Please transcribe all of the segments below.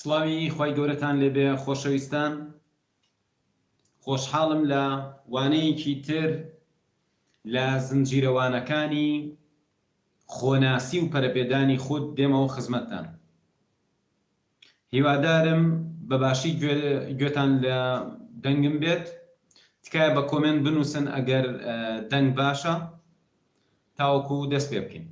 سڵاوی خوای گەورەتان لێبێ خۆشەویستان، خۆشحاڵم لە وانەیەکی تر لە زنجیرەوانەکانی خۆناسی و پەرەپێدانی خود دێمەوە خزمەتتان. هیوادارم بەباشی گوێتان لە دەنگم بێت. تکایە بە کۆمنت بنووسن ئەگەر دەنگ باشە تاوەکو دەست پێ بکەین.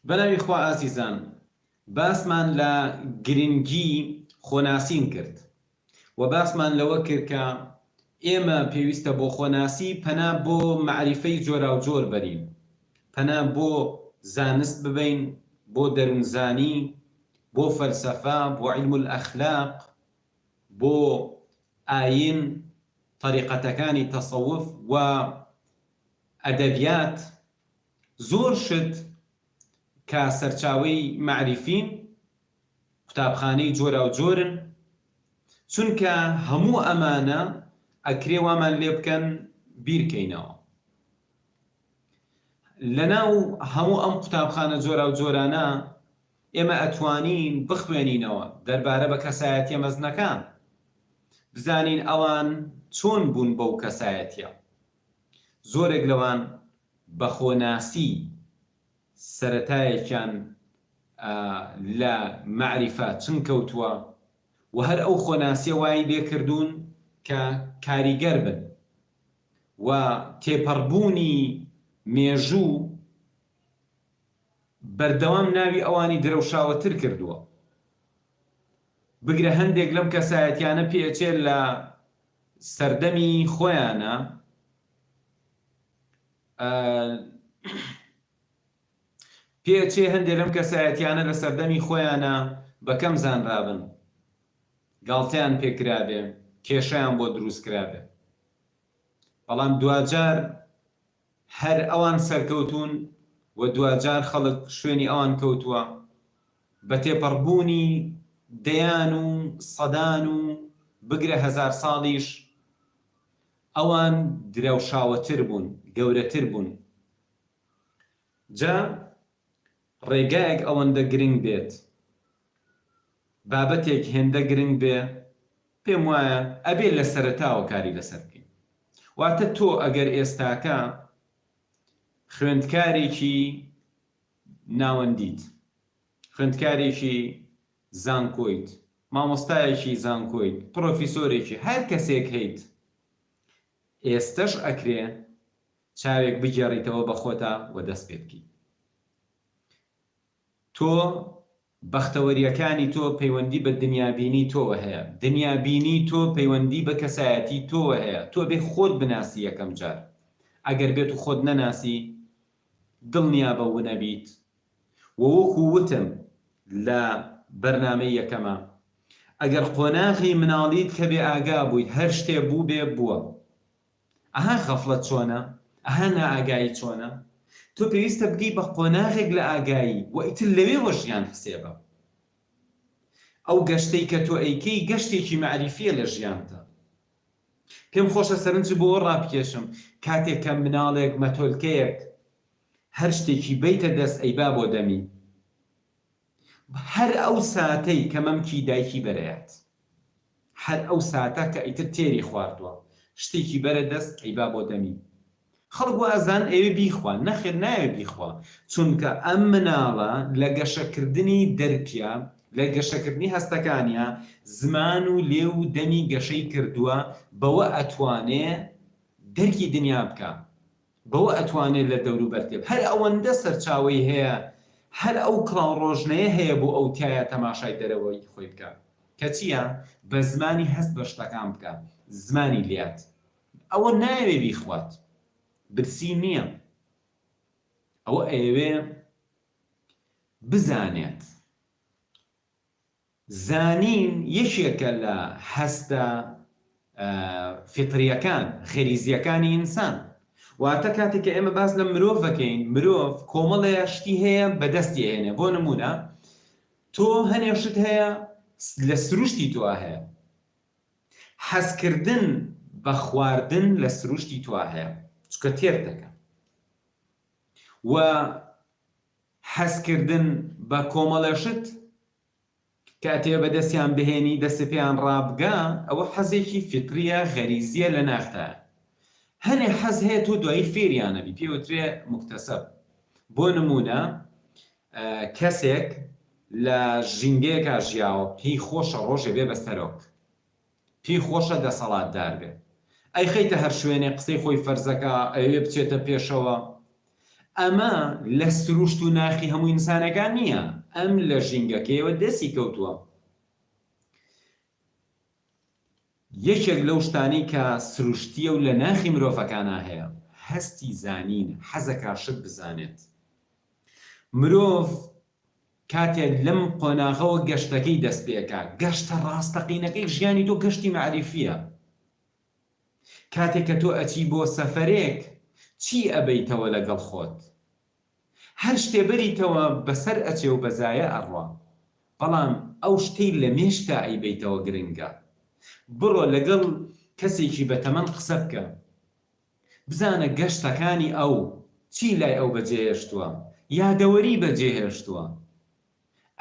بەناوی خوا ئازیزان، باسمان لە گرنگی خۆناسین کرد و باسمان لەوە کرد کە ئێمە پێویستە بۆ خۆناسی پەنا بۆ معریفەی جۆرا و جۆر بەرین، پەنا بۆ زانست ببین، بۆ دەروونزانی، بۆ فەلسەفە، بۆ علم الئەخلاق، بۆ ئاین، طریقەتەکانی تەسەوف و ئەدەبیات، زۆر شت کە سەرچاوەی معریفین، قوتابخانەی جۆرا و جۆرن، چونکە هەموو ئەمانە ئەکرێ وامان لێ بکەن بیرکەینەوە. لەناو هەموو ئەم قوتابخانە جۆرا و جۆرانە ئێمە ئەتوانین بخوێنینەوە دەربارە بە کەسایەتیە مەزنەکان، بزانین ئەوان چۆن بوون بەو کەسایەتیە. زۆرێک لەوان بە خۆناسی سەرەتایەکیان لە معریفە چن کەوتووە و هەر ئەو خۆناسیە وای لێ کردوون کە کاریگەر بن و تێپەڕبوونی مێژوو بەردەوام ناوی ئەوانی درەوشاوەتر کردووە. بگرە هەندێک لەم کەسایەتیانە پێچێت لە سەردەمی خۆیانە پێچێ هەندێک لەم کەسایەتیانە لە سەردەمی خۆیانە بەکەم زانرابن، گاڵتەیان پێکرابێ، کێشەیان بۆ دروست کرابێ، بەڵام دوجار هەر ئەوان سەرکەوتون و دوجار خەڵک شوێنی ئەوان کەوتووە بە تێپەڕبوونی دەیان و سەدان و بگرە هەزار ساڵیش ئەوان درەوشاوەتر بوون، گەورەتر بوون. جا ڕێگایەک ئەوەندە گرنگ بێت، بابەتێک هێندە گرنگ بێ، پێم وایە ئەبێ لە سەرەتاوە کاری لەسەر بکەین. واتە تۆ ئەگەر ئێستاکە خوێندکارێکی ناوەندیت، خوێندکارێکی زانکۆیت، مامۆستایەکی زانکۆیت، پرۆفیسۆرێکی هەر کەسێک هەیت، ئێستەش ئەکرێ چاوێک بگێڕیتەوە بە خۆتا و دەست پێ بکەیت. تۆ بەختەوەریەکانی تۆ پەیوەندی بە دنیابینی تۆوە هەیە، دنیابینی تۆ پەیوەندی بە کەسایەتی تۆوە هەیە. تۆ بێ خۆت بناسی یەکەم جار، ئەگەر بێت و خۆت نەناسی دڵنیا بەوە نەبیت. وەکو وتم لە بەرنامەی یەکەمە، ئەگەر قۆناغی مناڵیت کە بێ ئاگا بوویت هەر شتێ بوو بێ بووە. ئەها غەفڵەت چۆنە، ئەها نائاگایی چۆنە. تۆ پێویستە بگەی بە قۆناغێک لە ئاگایی و ئیتر لەوێ وەژیان حسێبە. ئەو گەشتەی کە تۆ ئەیکەی گەشتێکی معریفیە لە ژیانتە. پێم خۆشە سەرنج بۆ ڕابکێشم کاتێک کە مناڵێک مەتۆلکەیەک هەر شتێکی بیتە دەست ئەیبا بۆ دەمی، هەر ئەو ساتەی کە مەمکی دایکی بەرەیات، هەر ئەو ساتە کە ئیتر تێری خواردووە شتێکی بەرە دەست ئەیبا بۆ دەمی. خەڵک وازان ئەوێ بیخوا، نەخێر ناوێ بیخوا، چونکە ئەم مناڵە لە گەشەکردنی دەرکیا، لە گەشەکردنی هەستەکانیە زمان و لێ و دەمی گەشەی کردووە، بەوە ئەتوانێ دەرکی دنیا بکە، بەوە ئەتوانێت لە دەوروبەر تێب. هەر ئەوەندە سەرچاوەی هەیە، هەر ئەو کڵاو ڕۆژنەیە هەیە بۆ ئەو تایە تەماشای دەرەوەی خۆی بکە کە چییە؟ بە زمانی هەست بە شتەکان بکە، زمانی لێات. ئەوە ناوێ بیخوات، برسی نییە. ئەوە ئەوێ بزانێت. زانین یەکێکە لە هەستە فیتریەکان، خێریزیەکانی ئینسان. واتە کاتێک کە ئێمە باس لە مرۆڤ دەکەین، مرۆڤ کۆمەڵێ شتی هەیە بەدەستی هێنێ. بۆ نمونە تۆ هەنێشت هەیە لە سروشتی تۆ هەیە، حەزکردن بە خواردن لە سروشتی تۆ هەیە چکە تێر دەکە، و حەزکردن بە کۆمەڵێشت کاتێ بەدەستیان بهێنی دەست پێیان ڕابگا ئەوە حەزێکی فیتریە غەریزیە لە ناختە. هەنێ حەز هەیە تۆ دوایی فێریانەبی پێوترێ مکتەسەب. بۆ نمونە کەسێک لە ژینگەیەکا ژیاوە پێی خۆشە ڕۆژێ بێ بەسەرۆک، پێی خۆشە دەسەڵاتدار بێ، ئەی خەیتە هەر شوێنێ قسەی خۆی فەرزەکە ئەوێ بچێتە پێشەوە. ئەمە لە سروشت و ناخی هەموو ئینسانەکان نییە، ئەم لە ژینگەکەیەوە دەستی کەوتووە. یەکێک لەو شتانی کە سروشتیە و لە ناخی مرۆڤەکانە هەیە هەستی زانین، حەزەکە شت بزانێت. مرۆڤ کاتێک لەم قۆناغەوە گەشتەکەی دەست پێکا، گەشتە ڕاستەقینەکەی ژیانی تۆ گەشتی معریفیە. کاتێک کە تۆ ئەچی بۆ سەفەرێک چی ئەبەیتەوە لەگەڵ خۆت؟ هەر شتێ بەریتەوە بەسەر ئەچێ و بەزایە ئەڕوا، بەڵام ئەو شتەی لە مێشتا ئەیبەیتەوە گرنگە. بڕۆ لەگەڵ کەسێکی بەتەمەن قسە بکە، بزانە گەشتەکانی ئەو چی لای ئەو بەجێهێشتووە، یادەوەری بەجێهێشتووە،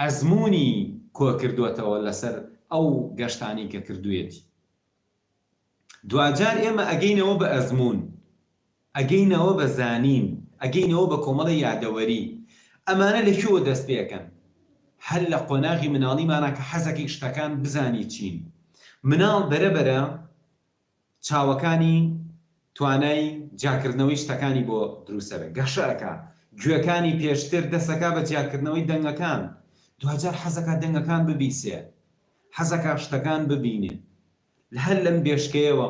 ئەزمموی کۆ کردوێتەوە لەسەر ئەو گەشتانی کە کردوێتی. دوجار ئێمە ئەگەینەوە بە ئەزممون، ئەگەینەوە بە زانین، ئەگەینەوە بە کۆمەڵی یادەوەری. ئەمانە لەکوێوە دەست پێەکەن؟ هەر لە قۆناغی مناڵیمانە کە حەزەکەی شتەکان بزانی چین. مناڵ بەرەبەرە چاوەکانی توانای جاکردنەوەی شتەکانی بۆ دروستەبێت، گەشەکە گوێەکانی پێشتر دەسەکە بە جاکردنەوەی دەنگەکان، دوجار حەزەکە دەنگەکان ببیسێ، حەزەکە شتەکان ببینێ. هەر لەم بێشکەیەوە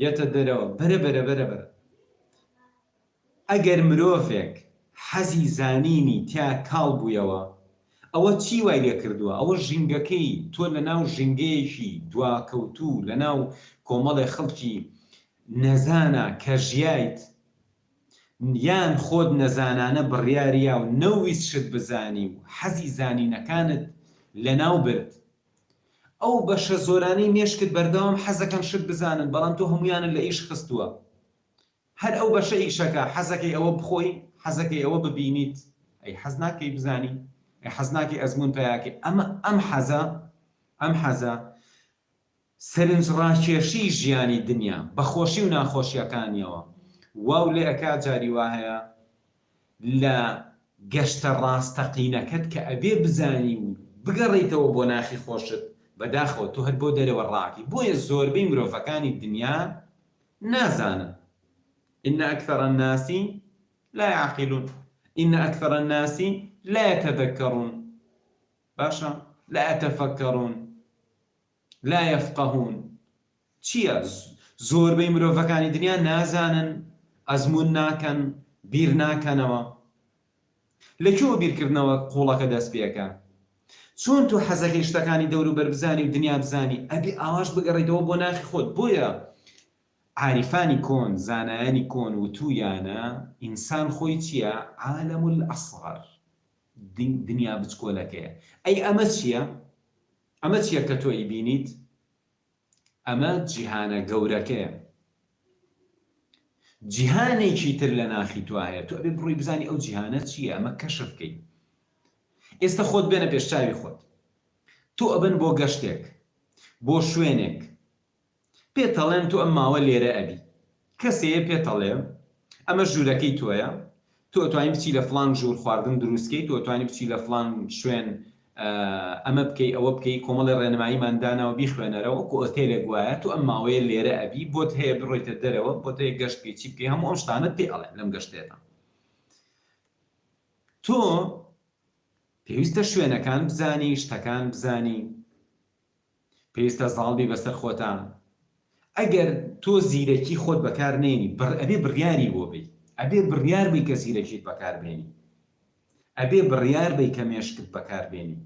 یەتە دەرەوە بەرەبەرە. ئەگەر مرۆڤێک حەزی زانینی تیا کاڵ بوویەوە، ئەوە چی وای لێ کردووە؟ ئەوە ژینگەکەی تۆ لە ناو ژینگەیەکی دواکەوتوو، لە ناو کۆمەڵی خەڵکی نەزانە کە ژیایت، یان خۆت نەزانانە بڕیاریا و نەویست شت بزانی و حەزی زانینەکانت لە ناو برد. ئەو بەشە زۆرانەی مێشکت بەردەوام حەزەکەن شت بزانن، بەڵام تۆ هەمویانت لە ئیش خستووە. هەر ئەو بەشە ئیشەکە حەزەکەی ئەوە بخۆی، حەزەکەی ئەوە ببینیت، ئەی حەز ناکەی بزانی، ئەی حەز ناکەی ئەزمون پیاکەی. ئەم حەزە سەرنجڕاکێشی ژیانی دنیا بەخۆشی و ناخۆشیەکانیەوە. واو لێ ئەکا جاری وا هەیە لە گەشتە ڕاستەقینەکەت کە ئەبێ بزانی و بگەڕیتەوە بۆ ناخی خۆشت بەداخەوە تۆ هەر بۆ دەرەوە ڕاکی. بۆیە زۆربەی مرۆڤەکانی دنیا نازانن. إن أكثر الناس لا يعقلون، إن أكثر الناس لا يتذكرون، باشا لا يتفكرون، لا يفقهون. چیە؟ زۆربەی مرۆڤەکانی دنیا نازانن، ئەزمون ناکەن، بیر ناکەنەوە. لەکوێوە بیرکردنەوە قوڵەکە دەست پێکە؟ چۆن تۆ حەزەکەی شتەکانی دەوروبەر بزانی و دنیا بزانی، ئەبێ ئاواش بگەڕێتەوە بۆ ناخی خۆت. بۆیە عارفانی کۆن، زانایانی کۆن وتویانە ئینسان خۆی چییە؟ عالەم الئەصغەر، دنیا بچکۆلەکەیە. ئەی ئەمە چییە؟ ئەمە چییە کە تۆ ئیبینیت؟ ئەمە جیهانە گەورەکەیە، جیهانێکی تر لە ناخی تو هەیە. تۆ ئەبێ بڕۆی بزانی ئەو جیهانە چییە، ئەمە کەشف بکەی. ئێستا خۆت بێنە پێشچاوی خۆت، تۆ ئەبن بۆ گەشتێک، بۆ شوێنێک، پێتەڵێن تۆ ئەم ماوە لێرە ئەبی، کەسەیە پێتەڵێ ئەمە ژوورەکەی تۆیە، تۆ ئەتوانی بچی لە فڵان ژوور خواردن دروستکەی، تۆ ئەتوانی بچی لە فڵان شوێن ئەمە بکەی ئەوە بکەی، کۆمەڵی ڕێنماییماندانەوە بیخوێنەرەوە کە ئۆتێلێک وایە، تۆ ئەم ماوەیە لێرە ئەبی، بۆت هەیە بڕۆیتە دەرەوە، بۆت هەیە گەشت بکەی، چی بکەی، هەموو ئەم شتانت پێ ئەڵێن لەم گەشتێتە. تۆ پێویستە شوێنەکان بزانی، شتەکان بزانی، پێویستە زاڵبی بەسەر خۆتان. ئەگەر تۆ زیرەکی خۆت بەکار نێنی، ئەبێ بڕیاری بۆ بی، ئەبێ بڕیار بی کە زیرەکیت بەکار بێنی، ئەبێ بڕیار بی کە مێشکت بەکار بێنی.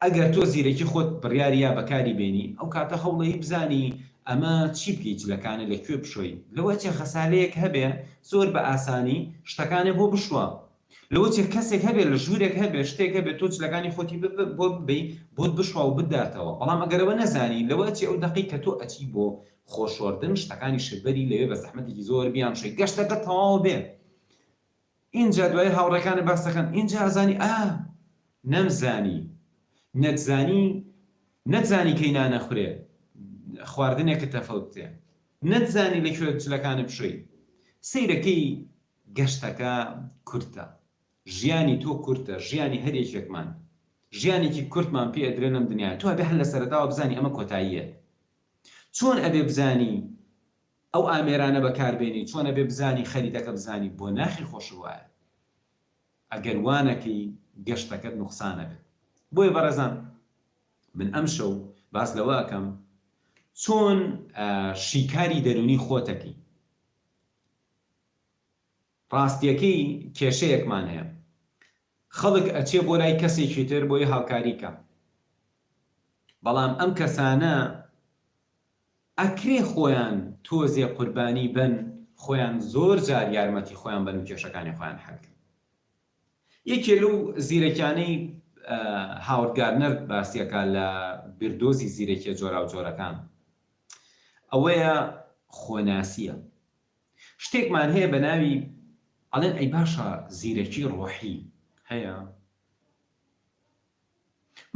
ئەگەر تۆ زیرەکی خۆت بڕیاریا بەکاری بێنی، ئەو کاتە هەوڵەی بزانی ئەمە چی بکەیت، لەکانە لەکوێ بشۆی. لەوە چێ خەسالەیەک هەبێ زۆر بە ئاسانی شتەکانێ بۆ بشوە. لەوە چێ کەسێک هەبێت لە ژوورێک هەبێت شتێک هەبێت تۆ جلەکانی خۆتی بۆ ببی بۆت بشوا و بداتەوە بەڵام ئەگەرەوە نەزانی لەوە چێ ئەو دقی کە تۆ ئەچی بۆ خۆشۆردن شتەکانی شبەری لەوێ بە زەحمەتێکی زۆر بیان شەی گەشتەکە تەواو بێ اینجا دوای هاوڕەکانە باسەکەن اینجا ئازانی نەمزانی نەتزانی کەی نەخورێ خواردنێکە تەفەوتێ نەتزانی لەکوێ جلەکانە بشۆی سەیرەکەی گەشتەکە کورتە ژیانی تۆ کورتە ژیانی هەرێکێکمان ژیانێکی کورتمان پێ ئەدرێ لەم دنیا تۆ ئەبێ هەر لە سەرەتاوە بزانی ئەمە کۆتاییە چۆن ئەبێ بزانی ئەو ئامێرانە بەکاربێنی چۆن ئەبێ بزانی خەریتەکە بزانی بۆ ناخی خۆش وایە ئەگەر وانەکەی گەشتەکەت نوقسانە بێت بۆیە بەڕێزان من ئەم شەو باس لەوە ئەکەم چۆن شیکاری دەرونی خۆتەکەی ڕاستیەکەی کێشەیەکمان هەیە خەڵک ئەچێ بۆ لای کەسێکی تر بۆی هاوکاریکە بەڵام ئەم کەسانە ئەکرێ خۆیان تۆزێ قوربانی بن خۆیان زۆر جار یارمەتی خۆیان بن و کێشەکانی خۆیان حەلکەن یەکێ لەو زیرەکیانەی هاوارد گارنەر باسیەکە لە بیردۆزی زیرەکیە جۆرا و جۆرەکان ئەوەیە خۆناسیە شتێکمان هەیە بە ناوی ئەڵێن ئەی باشە زیرەکی ڕۆحی هەیە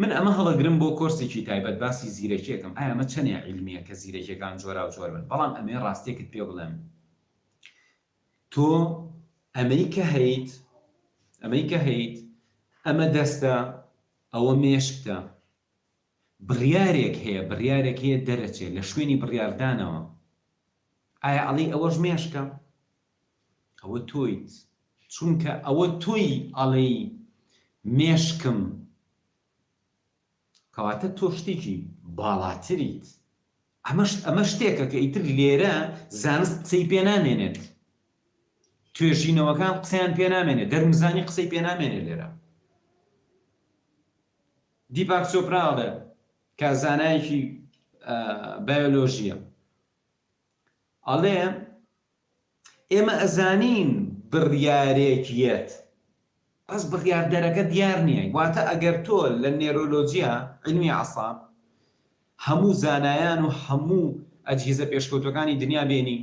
من ئەمە هەڵەگرم بۆ کۆرسێکی تایبەت باسی زیرەکیەکەم ئایا ئەمە چەندێ عیلمیە کە زیرەکیەکان جۆرا و جۆر بن بەڵام ئەمێ ڕاستێکت پێ بڵێم تۆ ئەمەیکە هەیت ئەمە دەستە ئەوە مێشکتە بڕیارێک هەیە دەرەچێت لە شوێنی بڕیاردانەوە ئایا ئەڵێ ئەوەش مێشکە ئەوە تۆیت چونکە ئەوە تۆی ئەڵێ مێشکم کەواتە تۆ شتێکی باڵاتریت ئەمە شتێکە کە ئیتر لێرە زانست قسەی پێ نامێنێت توێژینەوەکان قسەیان پێ نامێنێت دەرمزانی قسەی پێ نامێنێت لێرە دیپاک چۆپراڵێ کە زانایەکی بایۆلۆژیە ئەڵێ ئێمە ئەزانین بڕیارێکیەت بەس بڕیاردەرەکە دیار نییە واتە ئەگەر تۆ لە نێرۆلۆجیە علمی عەساب هەموو زانایان و هەموو ئەجهیزە پێشکەوتوەکانی دنیا بێنی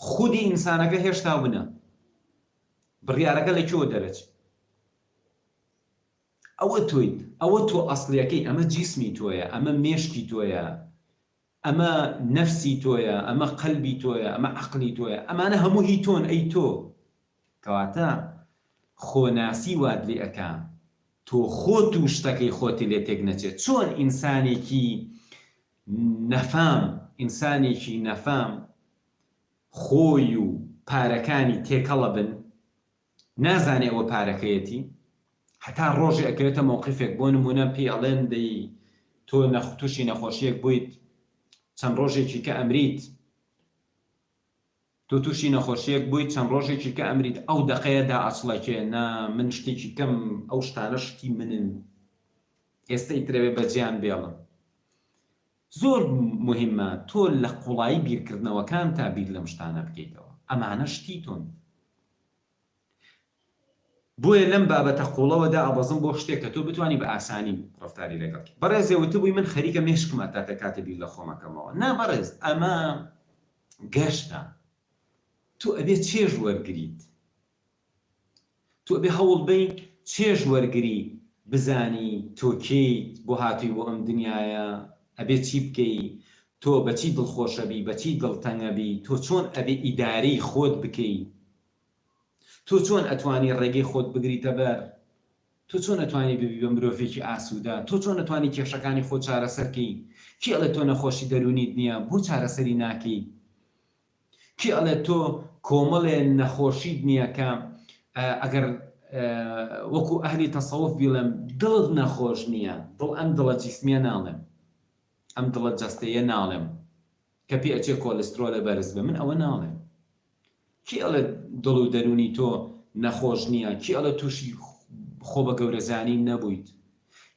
خودی ئینسانەکە هێشتا بنە بڕیارەکە لەکوێوە دەرەچێت ئەوە تۆیت ئەوە تۆ ئەسڵیەکەی ئەمە جیسمی تۆیە ئەمە مێشکی تۆیە ئەمە نەفسی تۆیە ئەمە قەلبی تۆیە ئەمە عەقلی تۆیە ئەمانە هەموو هی تۆن ئەی تۆ کەواتە خۆناسی وات لێ ئەکا تۆ خۆت و شتەکەی خۆتی لێ تێک نەچێت چۆن ئینسانێکی نەفام خۆی و پارەکانی تێکەڵە بن نازانێ ئەوە پارەکەیەتی هەتا ڕۆژێ ئەکرێتە مووقفێک بۆ نمونە پێی ئەڵێن دەی تۆ تووشی نەخۆشیەک بوویت چەند ڕۆژێکی کە ئەمریت تۆ تووشی نەخۆشیەک بوویت چەند ڕۆژێکی کە ئەمریت ئەو دەقەیەدا ئەچڵەکێ نا من شتێکی کەم ئەو شتانە شتی منن ئێستا ئیترەوێ بەجیان بێڵم زۆر مهمە تۆ لە قوڵایی بیرکردنەوەکان تا بیر لەم شتانە بکەیتەوە ئەمانە شتی تۆن بۆیە لەم بابەتە قوڵەوەدا ئەبەزم بۆ شتێک کە تۆ بتوانی بە ئاسانی ڕەفتاری لەگەڵ بەڕێزێوتە بووی من خەریکە مێشکمە تا کاتە بیر لە خۆمەکەمەوە نا بەڕێز ئەمە گەشتە تۆ ئەبێ چێژ وەرگریت تۆ ئەبێ هەوڵ بەی چێژ وەرگری بزانی تۆ کەیت بۆ هاتووی بۆ ئەم دنیاە ئەبێ چی بکەی تۆ بەچی دڵخۆشەبی بەچی دڵتەنگەبی تۆ چۆن ئەبێ ئیدارەی خۆت بکەی تۆ چۆن ئەتوانی ڕێگەی خۆت بگریتە بەر تۆ چۆن ئەتوانی ببی بە مرۆڤێکی ئاسوودا تۆ چۆن ئەتوانی کێشەکانی خۆت چارەسەرکەی کی ئەڵێ تۆ نەخۆشی دەرونیت نییە بۆ چارەسەری ناکەی کی ئەڵێ تۆ کۆمەڵێ نەخۆشیت نییە کە ئەگەر وەکو ئەهلی تەسەوف بیڵێم دڵت نەخۆش نییە دڵ ئەم دڵە جیسمیە ناڵێم ئەم دڵە جەستەیە ناڵێم کە پێ ئەچێ کۆلسترۆلە بەرز بە من ئەوە ناڵێم کی ئەڵێ دڵ و دەرونی تۆ نەخۆش نییە کی ئەڵێ تووشی خۆ بە گەورەزانی نەبوویت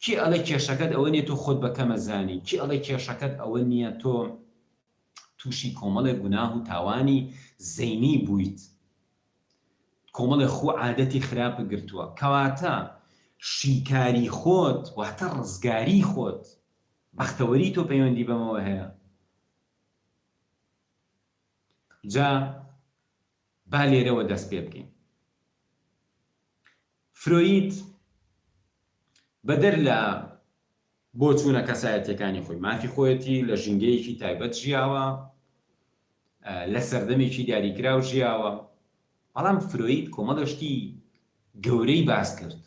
کی ئەڵێ کێشەکەت ئەوە نیە تۆ خۆت بە کەمەزانی کی ئەڵێ کێشەکەت ئەوە نییە تۆ تووشی کۆمەڵێ گوناه و تاوانی زەینی بوویت کۆمەڵی خۆ عادەتی خراپە گرتووە کەواتە شیکاری خۆت واتە ڕزگاری خۆت بەختەوەری تۆ پەیوەندی بەمەوە هەیە. جا با لێرەوە دەست پێ بکەین. فرۆید بەدەر لە بۆ چوونە کەسایەتیەکانی خۆی مافی خۆیەتی لە ژینگەیەکی تایبەت ژیاوە، لە سەردەمێکی دیاریکراو ژیاوە، بەڵام فرۆید کۆمەڵشتی گەورەی باس کرد.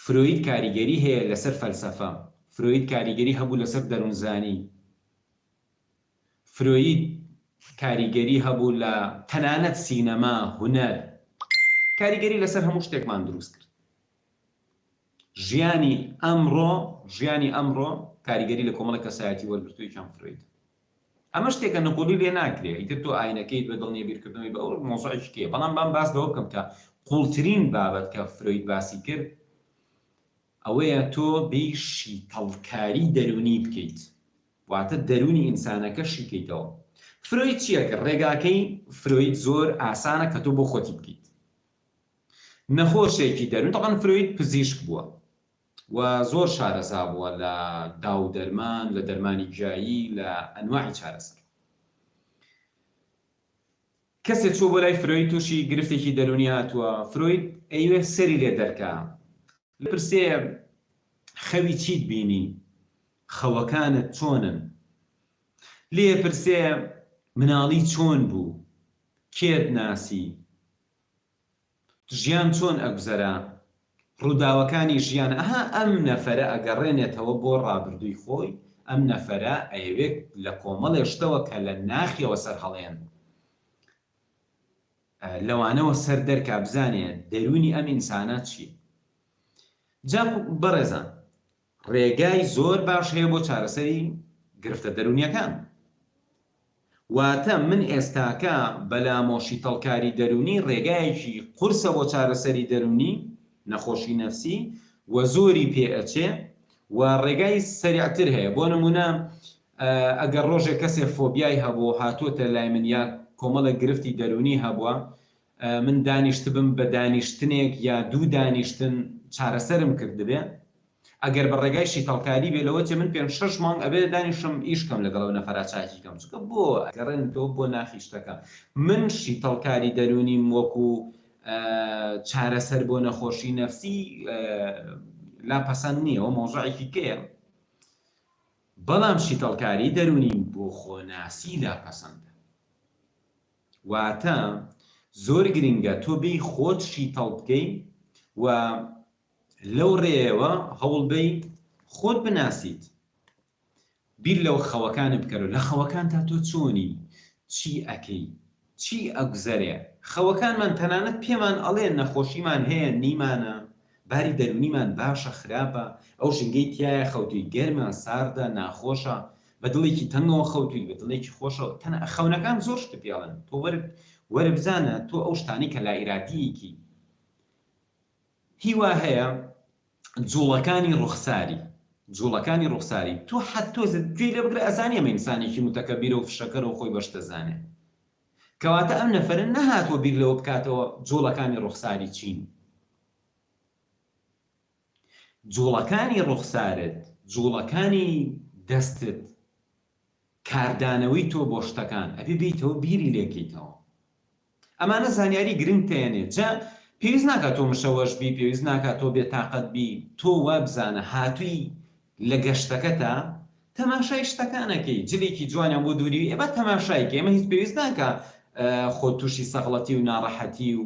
فرۆید کاریگەری هەیە لەسەر فەلسەفە، فرۆید کاریگەری هەبوو لەسەر دەروونزانی، فرۆید کاریگەری هەبوو لە تەنانەت سینەما، هونەر، کاریگەری لەسەر هەموو شتێکمان دروست کرد. ژیانی ئەمڕۆ کاریگەری لە کۆمەڵە کەسایەتی وەرگرتووی کام فرۆید. ئەمە شتێکە نەقۆڵی لێ ناکرێ، ئیتر تۆ ئاینەکەیت بە دڵنیە بیرکردنەوەی بە ئەو مۆزوعێکی کێ، بەڵام باس لەوە بکەم کە قوڵترین بابەت کە فرۆید باسی کرد ئەوەیە تۆ بێی شیتەڵکاری دەرونی بکەیت، واتە دەرونی ئینسانەکە شیکەیتەوە. فرۆید چییە کە ڕێگاکەی فرۆید زۆر ئاسانە کە تۆ بۆ خۆتی بکەیت. نەخۆشێکی دەرون، تەقەن فرۆید پزیشک بووە و زۆر شارەزا بووە لە داو دەرمان، لە دەرمانی گیایی، لە ئەنواعی چارەسەر. کەسێک چوو بۆ لای فرۆید تووشی گرفتێکی دەرونی هاتووە، فرۆید ئەیوێ سەری لێ دەرکا، پرسێ خەوی چیت بینی؟ خەوەکانت چۆنن؟ لێ پرسێ مناڵی چۆن بوو؟ کێت ناسی؟ ژیان چۆن ئەگوزەرا؟ ڕووداوەکانی ژیان. ئەها ئەم نەفەرە ئەگەڕێنێتەوە بۆ ڕابردووی خۆی، ئەم نەفەرە ئەیەوێت لە کۆمەڵێشتەوە کە لە ناخیەوە سەر هەڵێن لەوانەوە سەر دەرکا بزانێ دەرونی ئەم ئینسانە چی. جا بەڕێزان ڕێگای زۆر باش هەیە بۆ چارەسەری گرفتە دەرونیەکان. واتە من ئێستاکە بەلامۆشی تەڵکاری دەرونی ڕێگایەکی قورسە بۆ چارەسەری دەرونی نەخۆشی نەفسی و زۆری پێ ئەچێ و ڕێگای سەریعتر هەیە. بۆ نمونە ئەگەر ڕۆژێک کەسێ فۆبیای هەبوو هاتووەتە لای من یا کۆمەڵە گرفتی دەرونی هەبووە، من دانیشت بم بە دانیشتنێک یا دوو دانیشتن چارەسەرم کردبێ، ئەگەر بە ڕێگای شیتەڵکاری بێ لەوە چێ من 5-6 مانگ ئەبێ دانیشم ئیشکەم لەگەڵەوە نەفەرا چاکیکەم، چونکە بۆ ئەگەڕێنەوە بۆ ناخیشتەکە. من شیتەڵکاری دەرونیم وەکو چارەسەر بۆ نەخۆشی نەفسی لاپەسەند نییە، ئەوە مۆزوعێکی کێیە، بەڵام شیتەڵکاری دەرونیم بۆ خۆناسی لاپەسەندە. واتە زۆر گرنگە تۆ بێی خۆت شیتەڵ بکەی و لەو ڕێەوە هەوڵ بەی خۆت بناسیت. بیر لەو خەوەکانت بکەرەوە، لە خەوەکان تا تۆ چۆنی، چی ئەکەی، چی ئەگوزەرێ. خەوەکانمان تەنانەت پێمان ئەڵێن نەخۆشیمان هەیە، نیمانە، باری دەرونیمان باشە خراپە، ئەو ژنگەی تایە خەوتوی گەرمە، ساردە، ناخۆشە، بە دڵێکی تەنگەوە خەوتوی، بە دڵێکی خۆشەوە. خەونەکان زۆر شتە پێڵێن، تۆ وەرە بزانە تۆ ئەو شتانی کە لائیرادیەکی هیوا هەیە. جوڵەکانی ڕوخساری تۆ حەتۆ گوێ لێ بگرە ئەزانێ ئەمە ئینسانێکی متەکەبیرە و فشەکەرە و خۆی بەشتەزانێ، کەواتە ئەم نەفەرە نەهاتوە بیر لەوە بکاتەوە جوڵەکانی ڕوخساری چین. جوڵەکانی ڕوخسارت، جوڵەکانی دەستت، کاردانەوەی تۆ بۆ شتەکان ئەبێ بیتەوە بیری لێکەیتەوە. ئەمانە زانیاری گرنگ تێنێت. جا پێویست ناکات تۆ مشەوەش بی، پێویست ناکات تۆ بێتاقەت بی، تۆ وا بزانە هاتووی لە گەشتەکەتە تەماشای شتەکانەکەی، جلێکی جوانیان بۆ دووری ئێبە تەماشایکە. ئێمە هیچ پێویست ناکە خۆ تووشی سەغڵەتی و ناڕەحەتی و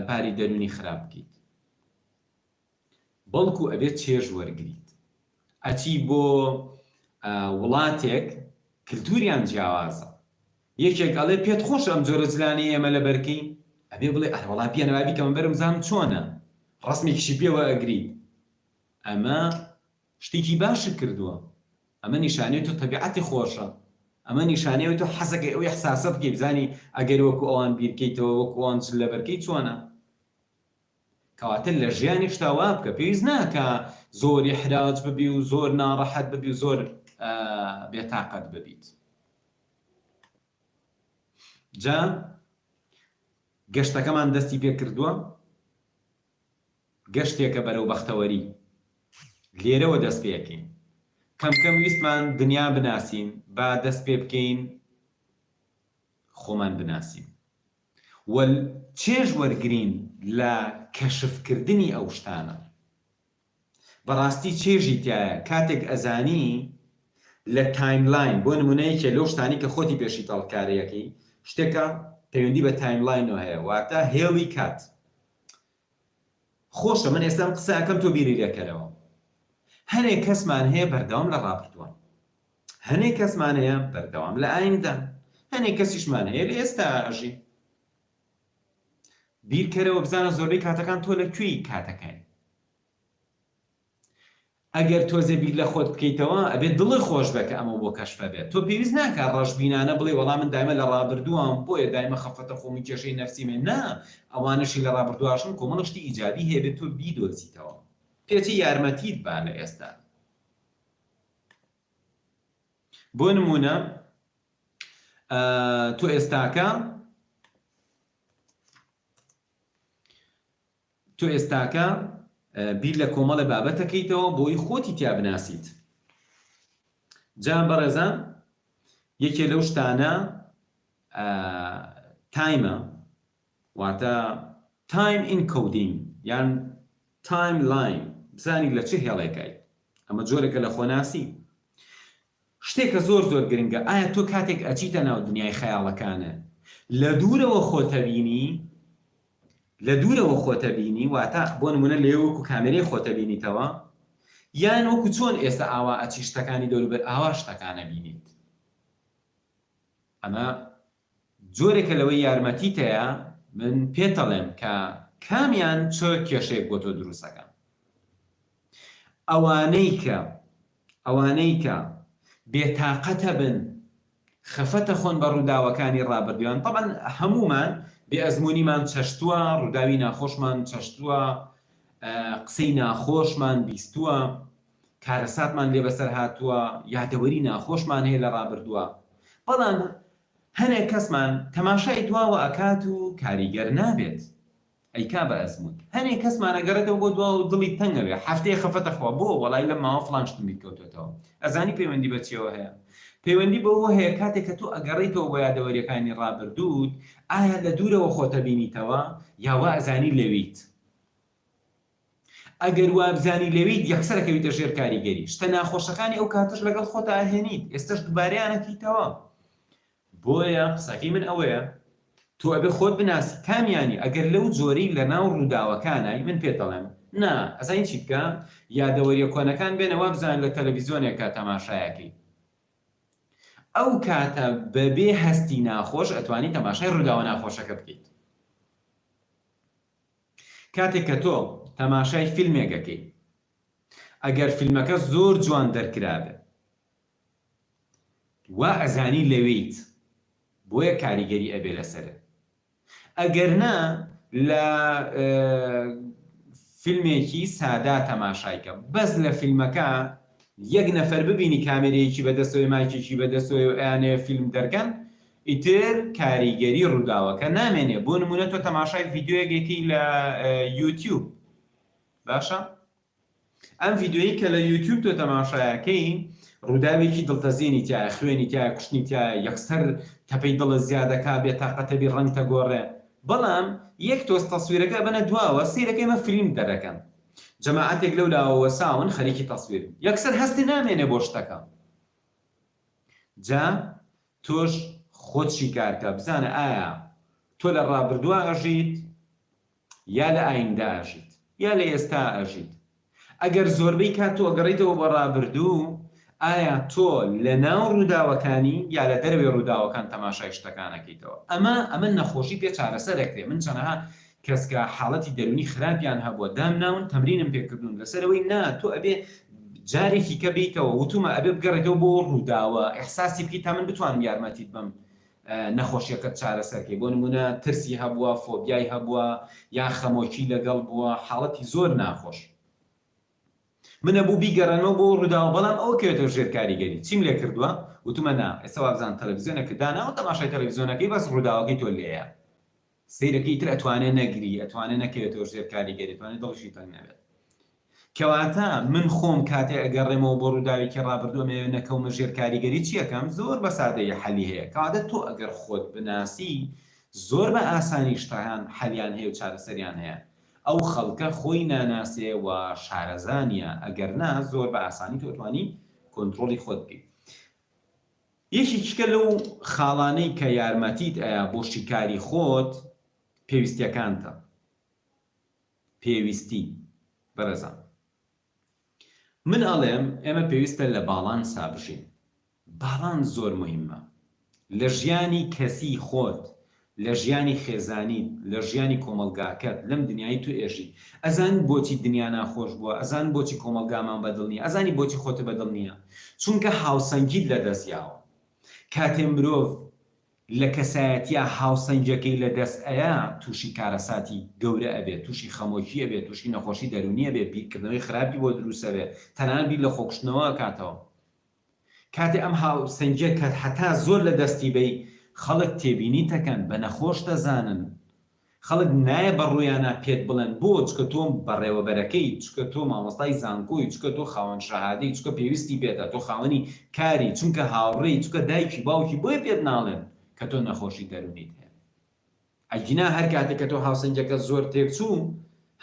باری دەرونی خراپ بکەیت، بەڵکو ئەبێت چێژ وەرگریت. ئەچی بۆ وڵاتێک کللتوریان جیاوازە، یەکێک ئەڵێ پێت خۆش ئەم جۆرە جلانی ئێمە لە بەرکەی، ئەبێ بڵێ ئەوەڵا پێنەوابی کە من بەرم زانم چۆنە، ڕسمێکیشی پێوە ئەگریت. ئەمە شتێکی باشت کردووە، ئەمە نیشانەی تۆ تەبیعەتی خۆشە، ئەمە نیشانەی تۆ حەزەکەی ئەوەی احساسە بکەی بزانی ئەگەر وەکو ئەوان بیرکەیتەوە، وەکو ئەوان جل لە بەرکەی چۆنە. کەواتە لە ژیانی شتاوا بکە، پێویست ناکە زۆری حراج ببی و زۆر ناڕەحەت ببی و زۆر بێتاقەت ببیت. جا گەشتەکەمان دەستی پێ کردووە، گەشتێکە بەرەو بەختەوەری، لێرەوە دەست پێکەین. کەمکەم ویستمان دنیا بناسین، با دەست پێ بکەین خۆمان بناسین. وەل چێژ وەرگرین لە کەشفکردنی ئەو شتانە. بەڕاستی چێژی تایە کاتێک ئەزانی لە تایملاین، بۆ نمونەیەکێ لەو شتانی کە خۆتی پێشی تەڵکارەیەکەی شتێکە پەیوەندی بە تایملاینەوە هەیە، واتە هێڵی کات. خۆشە من ئێستام قسەکەم تۆ بیری لێکەرەوە. هەنێک کەسمان هەیە بەردەوام لە ڕابردووە، هەنێک کەسمان هەیە بەردەوام لە ئایندا، هەنێک کەسیشمان هەیە لە ئێستا ئاژی. بیرکەرەوە بزانە زۆربەی کاتەکان تۆ لەکوێی کاتەکەی. ئەگەر تۆزێ بیر لە خۆت بکەیتەوە ئەبێت دڵی خۆش بکە ئەمە بۆ کەشفە بێت. تۆ پێویست ناکە ڕەشبینانە بڵێ وەڵام من دایمە لە ڕابردووەم بۆیە دایمە خەفەتە خۆمی کێشەی نەفسیمێ. نا، ئەوانشی لە ڕابردوواشن کۆمەڵشتی ئیجابی هەیە بێت تۆ بیدۆزیتەوە. پێچی یارمەتیت با لە ئێستا. بۆ نمونە تۆ ئێستاکە بیر لە کۆمەڵە بابەتەکەیتەوە بۆی خۆتی تیا بناسیت. جان بەڕێزان، یەکێ لەو شتانە تایمە، واتە تایم ئینکۆدینگ یان تایملاین. بزانی لە چه هێڵێکای. ئەمە جۆرێکە لە خۆناسی. شتێکە زۆر زۆر گرنگە. ئایا تۆ کاتێک ئەچیتە ناو دنیای خەیاڵەکانە لە دوورەوە خۆتە بینی، واتە بۆ نمونە لێ وەکو کامێرەی خۆتە بینیتەوە، یان وەکو چۆن ئێستا ئاوا ئەچی شتەکانی دەوروبەر ئاوا شتەکانە بینیت. ئەمە جۆرێکە لەوەی یارمەتیتەیە من پێتەڵێم کە کامیان چ کێشەیەک بۆ تۆ دروستەکە. ئەوانەی کە بێتاقەتە بن، خەفەتە خۆن بە ڕووداوەکانی ڕابردوویان. طبعاً هەمومان بێ ئەزممویمان چەشتووە، ڕووداوی ناخۆشمان چەشتووە، قسەی ناخۆشمان بیستووە، کارەساتمان لێ بەسەر هاتووە، یادەوەری ناخۆشمان هەیە لە ڕابردووە. بەڵام هەنێک کەسمان تەماشای دواوە ئەکات و کاریگەر نابێت، ئەیکا بە ئەزمون. هەنێک کەسمان ئەگەڕێتەوە بۆ دوا و دڵی تەنگەوێ، هەفتەیە خەفەتەخوا بۆ وەڵای لە ماوە فڵان شتم بیکەوتێتەوە. ئەزانی پەیوەندی بە چیەوە هەیە؟ پەیوەندی بەوە هەیە کاتێک کە تۆ ئەگەڕیتەوە بۆ یادەوەریەکانی ڕابردووت، ئایا لە دوورەوە خۆتە بینیتەوە یاوا ئەزانی لەویت. ئەگەر وا بزانی لەویت یەکسەرەکەویتە ژێر کاریگەری. شتە ناخۆشەکانی ئەو کاتش لەگەڵ خۆتە ئاهێنیت، ئێستش دووبارەیانەکەیتەوە. بۆیە قسەکەی من ئەوەیە تۆ ئەبێ خۆت بناسی کامیانی. ئەگەر لەو جۆرەی لە ناو ڕووداوەکانای من پێتەڵێم نا ئەزانی چی بکە، یادەوەریە کۆنەکان بێنەوە بزان لە تەلەڤیزیۆنێکە تەماشایەکەی. ئەو کاتە بەبێ هەستی ناخۆش ئەتوانی تەماشای ڕووداوە ناخۆشەکە بکەیت. کاتێک کە تۆ تەماشای فیلمێکەکەی، ئەگەر فیلمەکە زۆر جوان دەرکرابێ وا ئەزانی لەوەیت، بۆیە کاریگەری ئەبێ لەسەرە. ئەگەر نا لە فیلمێکی سادا تەماشایکە، بەس لە فیلمەکە یەک نەفەر ببینی کامێرەیەکی بەدەستەوەی مایکێکی بەدەستەوەی ئەیانەیە فیلم دەرکەن، ئیتر کاریگەری ڕووداوەکە نامێنێ. بۆ نمونە تۆ تەماشای ڤیدیۆیەکێکی لە یوتیوب، باشە؟ ئەم ڤیدیۆیی کە لە یوتیوب تۆ تەماشایەکەی ڕووداوێکی دڵتەزیێنی تایە، خوێنی تایە، کوشتنی تایە، یەکسەر تەپەی دڵە زیادەکە بێتاقەتەبی ڕەنگ تەگۆڕێ. بەڵام یەک تۆز تەسویرەکە بنە دواوە سیرەکەی مە فیلم دەرەکەن، جەماعەتێک لەو لاوە ساون خەریکی تەسویر، یەکسەر هەستی نامێنێ بۆ شتەکە. جا تۆش خۆت شیکارکە، بزانە ئایا تۆ لە ڕابردووە ئەژیت یا لە ئایندا ئەژیت یا لە ئێستا ئەژیت. ئەگەر زۆربەی کات تۆ ئەگەڕیتەوە بە ڕابردوو، ئایا تۆ لە ناو ڕووداوەکانی یا لە دەروێ ڕووداوەکان تەماشای شتەکانەکەیتەوە؟ ئەمە نەخۆشی پێ چارەسەرێکرێ. من چەنەها کەسکە حاڵەتی دەرونی خراپیان هەبووە دام ناون تەمرینم پێکردون لەسەرەوەی نا تۆ ئەبێ جارێکی کە بیتەوە وتومە ئەبێ بگەڕێتەوە بۆ ڕووداوە، ئیحساسی بکەیت تا من بتوانم یارمەتیت بم نەخۆشیەکەت چارەسەرکەی. بۆ نمونە ترسی هەبووە، فۆبیای هەبووە، یا خەمۆکی لەگەڵ بووە، حاڵەتی زۆر ناخۆش. منە بوو بیگەڕێنەوە بۆ ڕووداوە، بەڵام ئەوە کەوێتەوە ژێر کاریگەری. چیم لێ کردووە؟ وتومە نا ئێستا وابزان تەلەڤیزیۆنێک دانا و تەماشای تەلەڤیزیۆنەکەی بەس ڕووداوەکەی تۆ لێیە. سیرەکەی تر ئەتوانێت نەگری، ئەتوانێت نەکەوێتەوە ژێر کاریگەری، ئەتوانێت دڵشی تەنگ نەبێت. کەواتە من خۆم کاتێ ئەگەڕێمەوە بۆ ڕووداوێکی ڕابردووە نەکەومە ژێر کاریگەری چی یەکەم؟ زۆر بە سادەیە حەلی هەیە. کەواتە تۆ ئەگەر خۆت بناسی زۆر بە ئاسانی شتەیان حەلیان هەیە و چارەسەریان هەیە. ئەو خەڵکە خۆی ناناسێ و شارەزانیە، ئەگەر نا زۆر بە ئاسانی تۆ توانی کۆنتترۆلی خۆت بکەیت. یەکێکیکە لەو خاڵانەی کە یارمەتیت ئەیە بۆ شیکاری خۆت پێویستیەکانتە. پێویستی بەرەزان من ئەڵێم ئێمە پێویستە لە باڵانس بژین. باڵانس زۆر مهمە لە ژیانی کەسی خۆت، لە ژیانی خێزانیت، لە ژیانی کۆمەلگاکەت لەم دنیای تو ئێژی. ئەزان بۆچی دنیا ناخۆش بووە، ئەزان بۆچی کۆمەلگامان بەدڵ نییە، ئەزانی بۆچی خۆتە بەدڵ نییە، چونکە هاوسەنگیت لەدەستیاوە. کاتێ مرۆڤ لە کەسایەتیە هاوسەنگەکەی لەدەست ئەیە تووشی کارەساتی گەورە ئەبێت، تووشی خەمۆکی ئەبێت، تووشی نەخۆشی دەرونیە بێت، بیرکردنەوەی خراپی بۆ دروستە بێت، تەنانەت بیر لە خۆکشتنەوە کاتەوە. کاتێ ئەم هاوسەنگیە کە حتا زۆر لە دەستی بێ خەڵک تێبینی تەکەن، بە نەخۆش دەزانن، خەڵک نایە بەڕوویانە پێت بڵێن بۆ چکە تۆ بەڕێوەبەرەکەی، چکە تۆ مامۆستای زانکۆی، چکە تۆ خاوەن شەهادەی، چکە پێویستی پێدە، تۆ خاوەنی کاری، چونکە هاوڕێی، چکە دایکی باوکی بۆیە پێت ناڵێن کە تۆ نەخۆشی دەرونیت هەیە. ئەگینا هەر کاتێک کە تۆ هاوسەنگەکە زۆر تێکچوو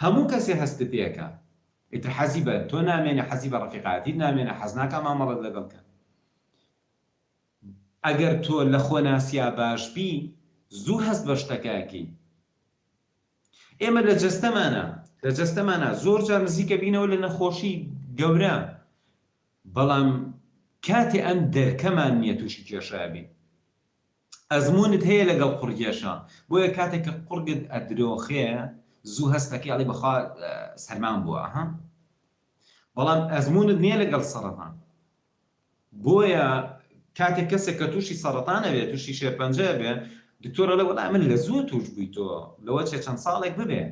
هەموو کەسێ هەستت پێکە، ئیتر حەزی بە تۆ نامێنە، حەزی بە ڕەفیقاتیت نامێنە، حەز ناکە مامەڵەت لەگەڵکە. ئەگەر تۆ لە خۆناسیا باشبی زوو هەست بە شتەکەکی. ئێمە لە جەستەمانە زۆر جار نزیکە بینەوە لە نەخۆشی گەورە، بەڵام کاتێ ئەم دەرکەمان نییە تووشی کێشابی. ئەزمونت هەیە لەگەڵ قورگێشە، بۆیە کاتێک کە قورگت ئەدرۆخێ زوو هەستەکەی ئەڵێ بەخوا سەرمان بووە ها، بەڵام ئەزمونت نییە لەگەڵ سەرەتان. بۆیە کاتێک کەسێک کە تووشی سەرەتانە بێت، تووشی شێرپەنجە بێ، دکتۆرە لە وەڵام من لە زوو توش بوویتەوە، لەوە چەند ساڵێک ببێ،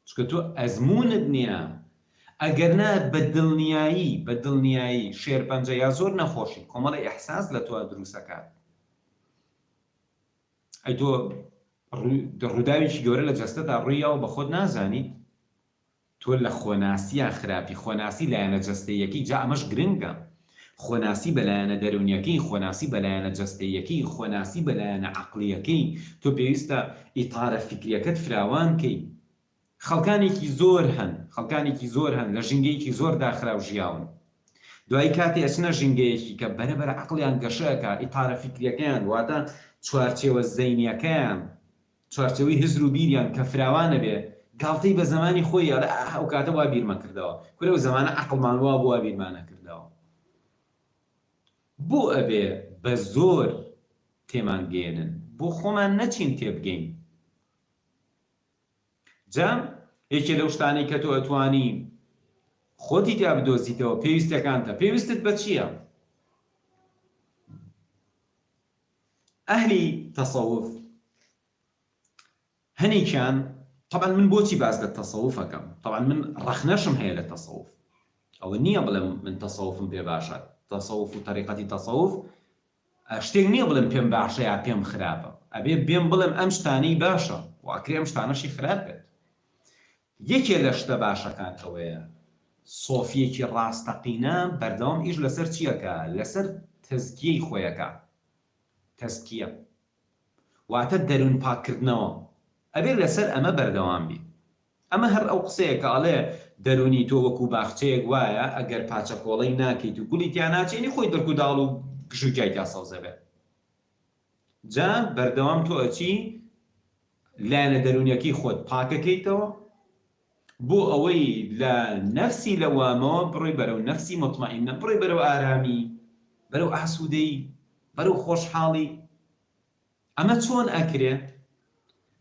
چکە تۆ ئەزمونت نییە. ئەگەرنا بە دڵنیایی شێرپەنجە یا زۆر نەخۆشی کۆمەڵی ئەحساس لە تۆ دروستەکات. ئەی تۆ ڕووداوێکی گەورە لە جەستەدا ڕوویەوە بە خۆت نازانیت، تۆ لە خۆناسیە خراپی، خۆناسی لایەنە جەستەیەکی، جا ئەمەش گرنگە، خۆناسی بەلایەنە دەرونیەکەی، خۆناسی بەلایەنە جەستەیەکی، خۆناسی بەلایەنە عەقلیەکەی. تۆ پێویستە ئیتارە فکریەکەت فراوان کەی. خەڵکانێکی زۆر هەن لە ژینگەیەکی زۆر داخراو ژیاون، دوای کاتی ئەچنە ژینگەیەکی کە بەرەبەر عەقلیان گەشەکە، ئیتارە فکریەکەیان واتە چوارچێوە زەینیەکەیان، چوارچێوەی هزر و بیریان کە فراوانە بێ، گاڵتەی بە زمانی خۆی ئەڵێ ئەو کاتە وا بیرمە کردەوە، کورە و زەمانە عەقڵمان وا بووە بیرمانە کردەوە. بۆ ئەبێ بە زۆر تێمان گێنن، بۆ خۆمان نەچین تێبگەین. جا یەکێ لەو شتانەی کە تۆ ئەتوانی خۆتی تیا بدۆزیتەوە پێویستەکانتە. پێویستت بە چییە؟ ئەهلی تەسەوف هەنێکیان، طبعا من بۆچی باز لە تەسەوفەکەم، طبعا من ڕەخنەشم هەیە لە تەسەوف، ئەوە نییە بڵێم من تەسەوفم پێ باشە، تەسەوف و طریقەتی تەسەوف شتێک نییە بڵێم پێم باشە یا پێم خراپە، ئەبێ بێم بڵێم ئەم شتانەی باشە و ئەکرێ ئەم شتانەشی خراپ بێت. یەکێ لە شتە باشەکان ئەوەیە سۆفیەکی ڕاستەقینە بەردەوام ئیش لەسەر چیەکە؟ لەسەر تەزکیەی خۆیەکە. تەزکیە واتە دەروون پاکردنەوە، ئەبێ لەسەر ئەمە بەردەوام بی. ئەمە هەر ئەو قسەیە کە ئەڵێ دەرونی تۆ وەکو باخچەیەک وایە، ئەگەر پاچە کۆڵەی ناکەیت و گوڵی تیا ناچێنی خۆی دەرک و داڵ و گژوجای تا سەوزە بێت. جا بەردەوام تۆ ئەچی لایەنە دەرونیەکەی خۆت پاکەکەیتەوە بۆ ئەوەی لە نەفسی لەوامەوە بڕۆی بەرەو نەفسی مطمئینە، بڕۆی بەرەو ئارامی، بەرەو ئاسوودەی، بەرەو خۆشحاڵی. ئەمە چۆن ئەکرێ؟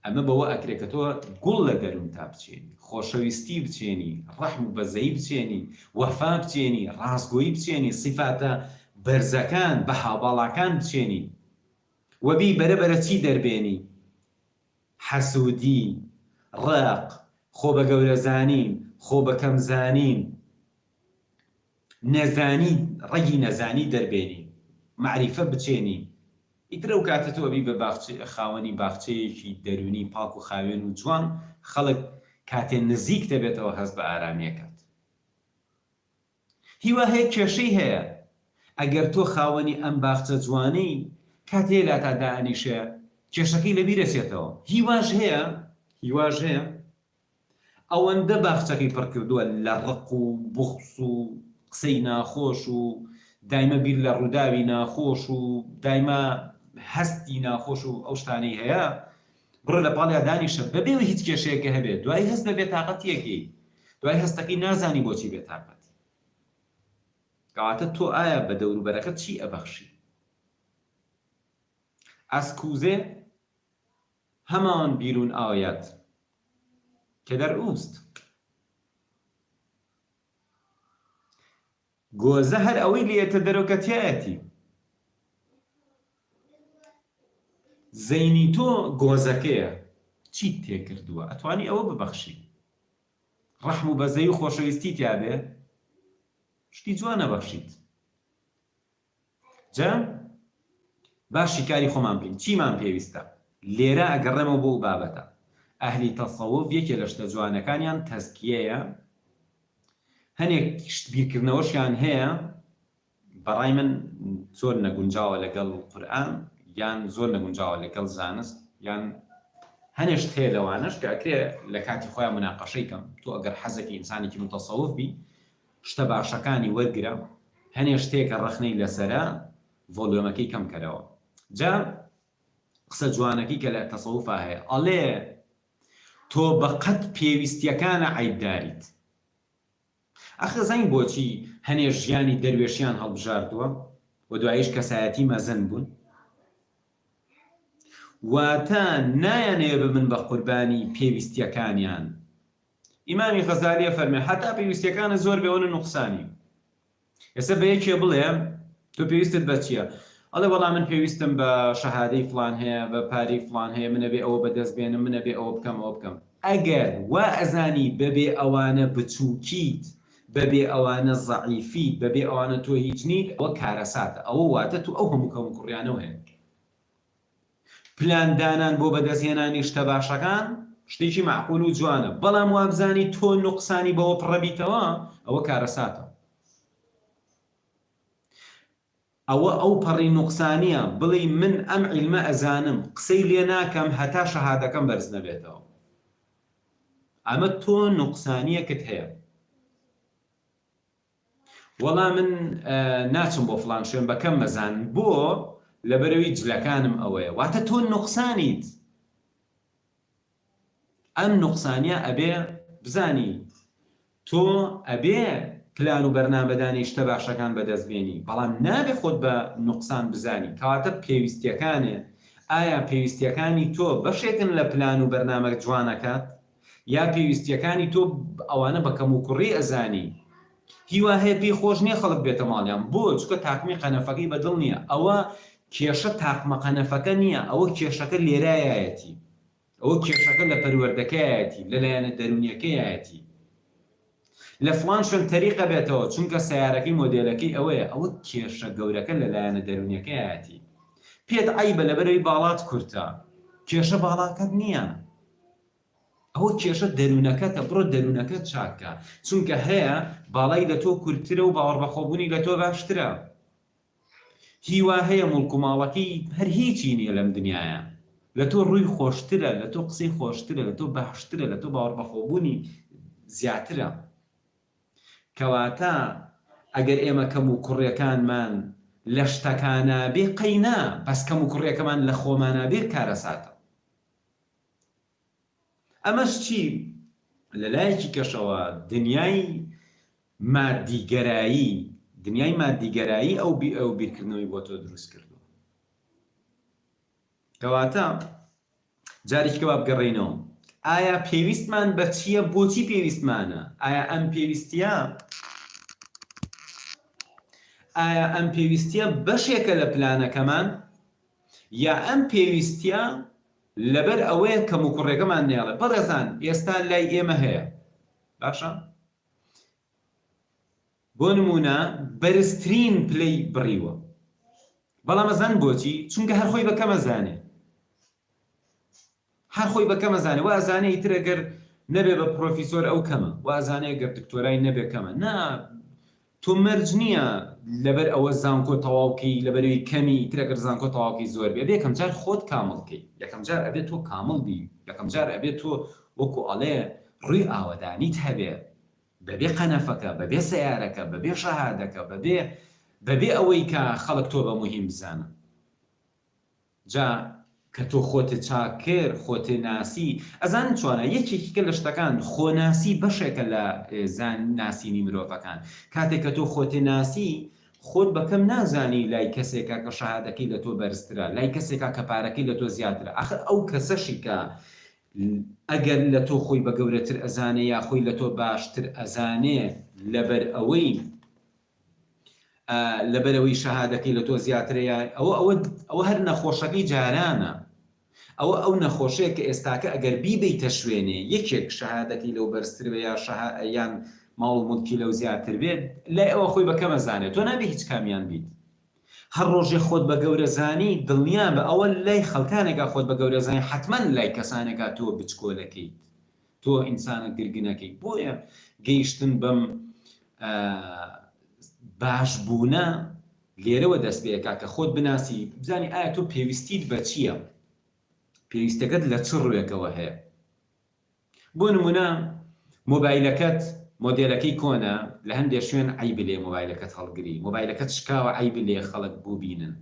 ئەمە بەوە ئەکرێ کە تۆ گوڵ لە دەروون تا بچێنی، خۆشەویستی بچێنی، ڕەحم و بەزەیی بچێنی، وەفا بچێنی، ڕاستگۆیی بچێنی، سیفاتە بەرزەکان بە هاوباڵاکان بچێنی، وەبی بەرەبەرە چی دەربێنی؟ حەسوودی، ڕق، خۆ بە گەورەزانین، خۆ بە کەمزانین، نەزانی، ڕەگی نەزانی دەربێنی، معریفە بچێنی، ئیترە و کاتە تۆ بی بە خاوەنی باخچەیەکی دەرونی پاک و خاوێن و جوان خەڵک کاتێ نزیک دەبێتەوە هەست بە ئارامیەکەت. هیوا هەیە کێشەی هەیە ئەگەر تۆ خاوەنی ئەم باخچە جوانەی کاتێ لا تا دائنیشە کێشەکەی لەبیر دەچێتەوە. هیواش هەیە ئەوەندە باخچەکەی پڕ کردووە لە ڕق و بوخس و قسەی ناخۆش و دایمە بیر لە ڕووداوی ناخۆش و دایمە هەستی ناخۆش و ئەو شتانەی هەیە بڕۆ لە پاڵیا دانیشە بەبێەوە هیچ کێشەیەکە هەبێت دوای هەست بە بێتاقەتیەکەی دوای هەستەکەی نازانی بۆچی بێتاقەت. کەواتە تۆ ئایا بە دەوروبەرەکەت چی ئەبەخشی؟ ئەسکوزێ هەمان بیرون ئاوەیەت کە دەرئوست. گۆزە هەر ئەوەی لێتە دەرەوکەتیایەتی. زەینی تۆ گۆزەکەیە چیت تێکردووە ئەتوانی ئەوە ببەخشی. ڕەحم و بەزەی و خۆشەویستی تیابێ شتی جوانە بەخشیت. جا باشی کاری خۆمان بین چیمان پێویستە لێرە ئەگەڕێمەوە بۆ بابەتە. ئەهلی تەسەووف یەکێ لە شتە جوانەکانیان تەزکیەیە. هەنێک بیرکردنەوەشیان هەیە بەڕای من زۆر نەگونجاوە لەگەڵ قورئان یان زۆر نەگونجاوە لەگەڵ زانست یان هەنێشت هەیە لەوانش کە ئەکرێ لە کاتی خۆیان مناقەشەی کەم. تۆ ئەگەر حەزێکی ئینسانێکی متەسەووف بی شتە باشەکانی وەرگرە هەنێ شتێکە ڕەخنەی لەسەرە ڤۆلۆمەکەی کەم کەرەوە. جا قسە جوانەکەی کە لە تەسەووفا هەیە ئەڵێ تۆ بەقەت پێویستیەکانە عیبداریت. ئەخە زەنگ بۆچی هەنێ ژیانی دەروێشیان هەڵبژاردووە و دواییش کەسایەتی مەزن بوون واتە نایانەیە ببن بە قوربانی پێویستیەکانیان. ئیمامی غەزالیە فەرمێ حتا پێویستیەکانە زۆر بێوەنە نوقسانی. ئێستا بە یەکێ بڵێ تۆ پێویستت بە چییە؟ ئەڵێ وەڵام من پێویستم بە شەهادەی فلان هەیە بە پارەی فلان هەیە منە بێ ئەوە بەدەست بێنم منە بێ ئەوە بکەم ئەوە بکەم. ئەگەر وا ئەزانی بەبێ ئەوانە بچووکیت بەبێ ئەوانە زەعیفیت بەبێ ئەوانە تۆ هیچ نیت ئەوە کارەساتە. ئەوە واتە تو ئەو هەموو کەم کوڕیانەوە هەیە. پلاندانان بۆ بەدەستهێنانی شتە باشەکان شتێکی معقول و جوانە بەڵام وابزانی تۆ نوقسانی بەوە پڕەبیتەوە ئەوە کارەساتە. ئەوە ئەو پەڕی نوقسانیە بڵێ من ئەم عیلمە ئەزانم قسەی لێ ناکەم هەتا شەهادەکەم بەرز نەبێتەوە. ئەمە تۆ نوقسانیەکت هەیە. وەڵام من ناچم بۆ فلان شوێن بەکەم مەزان بۆ لەبەرەوەی جلەکانم ئەوەیە واتە تۆ نوقسانیت. ئەم نوقسانیە ئەبێ بزانی تۆ ئەبێ پلان و بەرنامەدانی شتە باشەکان بەدەستبێنی بەڵام نابێ خۆت بە نوقسان بزانی. کەواتە پێویستیەکانێ ئایا پێویستیەکانی تۆ بەشێکن لە پلان و بەرنامە جوانەکەت یا پێویستیەکانی تۆ ئەوانە بە کەم و کوڕی ئەزانی. هیوا هەیە پێی خۆش نییە خەڵک بێتە ماڵیان بۆ چکە تاقمی قەنەفەکەی بەدڵ نییە. ئەوە کێشە تاقمە قەنەفەکە نییە ئەوە کێشەکە لێرایەتی ئەوە کێشەکە لە پەروەردەکەیەتی لەلایەنە دەرونیەکەیەتی. لە فلان شوێن تەریقە بێتەوە چونکە سیارەکەی مۆدێلەکەی ئەوەیە ئەوە کێشە گەورەکە لەلایەنە دەرونیەکەیەتی. پێت عیبە لەبەرەوەی باڵات کورتە کێشە باڵاکەت نییە ئەوە کێشە دەرونەکەتە. بڕۆ دەرونەکەت چاکە چونکە هەیە باڵای لە تۆ کورتترە و باوەڕ بەخۆبوونی لە تۆ باشترە. هیوا هەیە مڵک و ماڵەکەی هەر هیچی نییە لەم دنیاە لە تۆ ڕووی خۆشترە لە تۆ قسەی خۆشترە لە تۆ باشترە لە تۆ باوەڕ بەخۆبوونی زیاترە. کەواتە ئەگەر ئێمە کەم و کوڕیەکانمان لە شتەکانە بێ قەینا بەس کەم و کوڕیەکەمان لە خۆمانە بێ کارەساتە. ئەمەش چی لەلایەکی کەشەوە دنیای مادیگەرایی ئەو بیرکردنەوەی بۆ تۆ دروست کردووە. کەواتە جارێککە با بگەڕێینەوە ئایا پێویستمان بە چییە بۆچی پێویستمانە؟ ئایا ئەم پێویستیە بەشێکە لە پلانەکەمان یا ئەم پێویستیە لەبەر ئەوەیە کەم و کوڕێکەمان نێڵێ بەڕێزان ئێستا لای ئێمە هەیە باشە بۆ نمونە بەرزترین پلەی بڕیوە بەڵام ئەزان بۆچی؟ چونکە هەر خۆی بەکەم ئەزانێ، هەر خۆی بەکەم ئەزانێ، و ئەزانێ ئیتر ئەگەر نەبێ بە پرۆفیسۆر ئەو کەمە، و ئەزانێ گەر دکتۆرای نەبێ کەمە. نا، تۆ مەرج نییە لەبەر ئەوە زانکۆ تەواوکەی لەبەروی کەمی، ئیتر ئەگەر زانکۆ تەواوکەی زۆر بێ، یەکەم جار خۆت کامڵکەی، یەکەم جار ئەبێت تۆ کامڵ بی، یەکەم جار ئەبێت تۆ وەکو ئەڵێ ڕووی ئاوەدانیت هەبێ، بەبێ قەنەفەکە، بەبێ سەیارەکە، بەبێ شەهادەکە، بەبێ ئەوەی کە خەڵک تۆ بە مهم بزانە. جا کە تۆ خۆتت چاکر، خۆت ناسی، ئەزان چۆنە یەکێکیکە لە شتەکان خۆناسی بەشێکە لە ناسینی مرۆڤەکان. کاتێک کە تۆ خۆت ناسی، خۆت بەکەم نازانی لای کەسێکە کە شەهادەکەی لە تۆ بەرزترە، لای کەسێکە کە پارەکەی لە تۆ زیاترە. ئاخر ئەو کەسەشی کە ئەگەر لە تۆ خۆی بە گەورەتر ئەزانێ یا خۆی لە تۆ باشتر ئەزانێ، لەبەرەوەی شەهادەکەی لە تۆ زیاترەیە، ئەوە هەر نەخۆشەکەی جارانە. ئەو نەخۆشەیە کە ئێستاکە ئەگەر بیبیتە شوێنێ، یەکێک شەهادەکەی لەو بەرزتر بێ یان ماڵ مولکی لەو زیاتر بێت، لای ئەوە خۆی بەکەم ئەزانێت، تۆ نابێ هیچ کامیان بیت. هەر ڕۆژێ خۆت بە گەورە زانی، دڵنیا بە ئەوە لای خەڵکانێکا خۆت بە گەورە زانی، حتمما لای کەسانێکا تۆ بچکۆلەکەیت، تۆ ئینسانە گرگنەکەیت. بۆیە گەیشتن بەم باشبوونە لێرەوە دەست بێکا کە خۆت بناسی، بزانی ئایا تۆ پێویستیت بە چییە، پێویستەکەت لە چ ڕوویەکەوە هەیە. بۆ نمونە مۆبایلەکەت مۆدێلەکەی کۆنە، لە هەندێک شوێن عیب لێ مۆبایلەکەت هەڵگری، مۆبایلەکەت شکاوە عیب لێ خەڵک بوو بینن.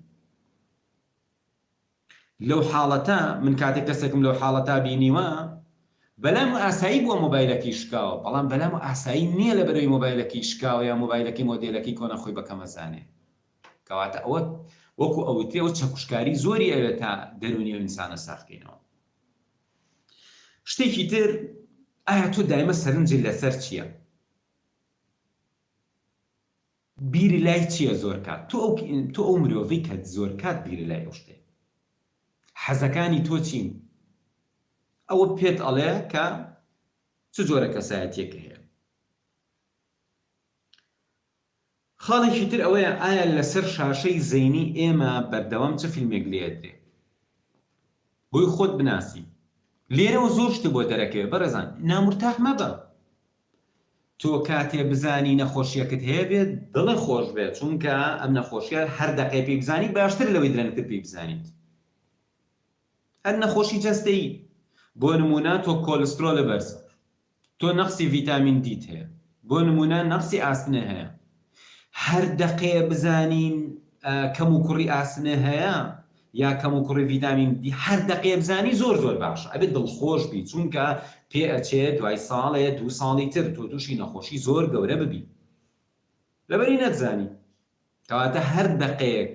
لەو حاڵەتە من کاتێک کەسێکم لەو حاڵەتە بینیوە، بەلام ئاسایی بووە مۆبایلەکەی شکاوە، بەڵام بەلام ئاسایی نییە لە بەرەوەی مۆبایلەکەی شکاوە یا مۆبایلەکەی مۆدێلەکەی کۆنە خۆی بەکەم ئەزانێ. کەواتە ئەوە وەکو ئەوتێ و چەکوشکاری زۆری ئەوێت تا دەرونی و ئینسانە ساختکەینەوە. شتێکی تر، ئایا تۆ دایمە سەرنجی لەسەر چییە؟ بیری لای چییە زۆر کات؟ تۆ ئەو مرۆڤی کە زۆر کات بیری لای ئەو شتێ، حەزەکانی تۆ چین؟ ئەوە پێت ئەڵێ کە چ جۆرە کەسایەتیەکە هەیە. خاڵێکی تر ئەوەیە ئایا لەسەر شاشەی زەینی ئێمە بەردەوام چه فیلمێک لێدرێ، بۆی خۆت بناسی. لێرەوە زۆر شت بۆ دەرەکەوێ. بەڕێزان، نامورتاح مەبە. تۆ کاتێ بزانی نەخۆشیەکەت هەیە بێت، دڵێ خۆش بێت، چونکە ئەم نەخۆشیە هەر دەقەی پێی بزانی باشتر لەوەی درەنگتر پێی بزانیت. هەر نەخۆشی جەستەیی، بۆ نمونە تۆ کۆلسترۆلە بەرزە، تۆ نەقسی ڤیتامین دیت هەیە، بۆ نمونە نەقسی ئاسنە هەیە. هەر دەقەیە بزانین کەم و کوڕی ئاسنە هەیە یا کەم و کوڕی ڤیتامین دی، هەر دەقەیە بزانی زۆر زۆر باشە، ئەبێت دڵخۆش بی، چونکە پێ ئەچێت دوای ساڵێ 2 ساڵی تر تۆ تووشی نەخۆشی زۆر گەورە ببی لەبەری نەتزانی. کەواتە هەر دەقەیەک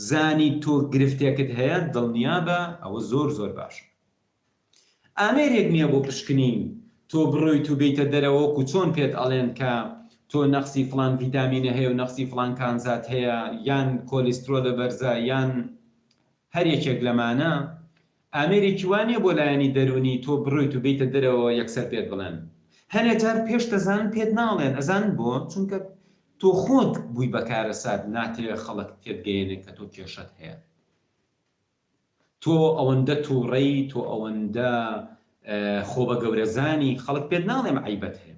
زانی تۆ گرفتێکت هەیە، دڵنیا بە ئەوە زۆر زۆر باشە. ئامێرێک نییە بۆ پشکنین تۆ بڕۆیت و بیتە دەرەوە، وەکو چۆن پێت ئەڵێن کە تۆ نەقسی فڵان ڤیتامینە هەیە و نەقسی فڵان کانزات هەیە، یان کۆلیسترۆلە بەرزە، یان هەر یەکێک لەمانە. ئامێرێکی وانە بۆ لایەنی دەرونی تۆ بڕۆیت و بیتە دەرەوە یەکسەر پێت بڵێن. هەنێ جار پێش دەزانن پێت ناڵێن، ئەزان بۆ چونکە تۆ خۆت بووی بەکارە سات، ناتێ خەڵک پێت گەیەنێ کە تۆ کێشەت هەیە. تۆ ئەوەندە تووڕەی، تۆ ئەوەندە خۆ بە گەورەزانی، خەڵک پێت ناڵێم عیبەت هەیە.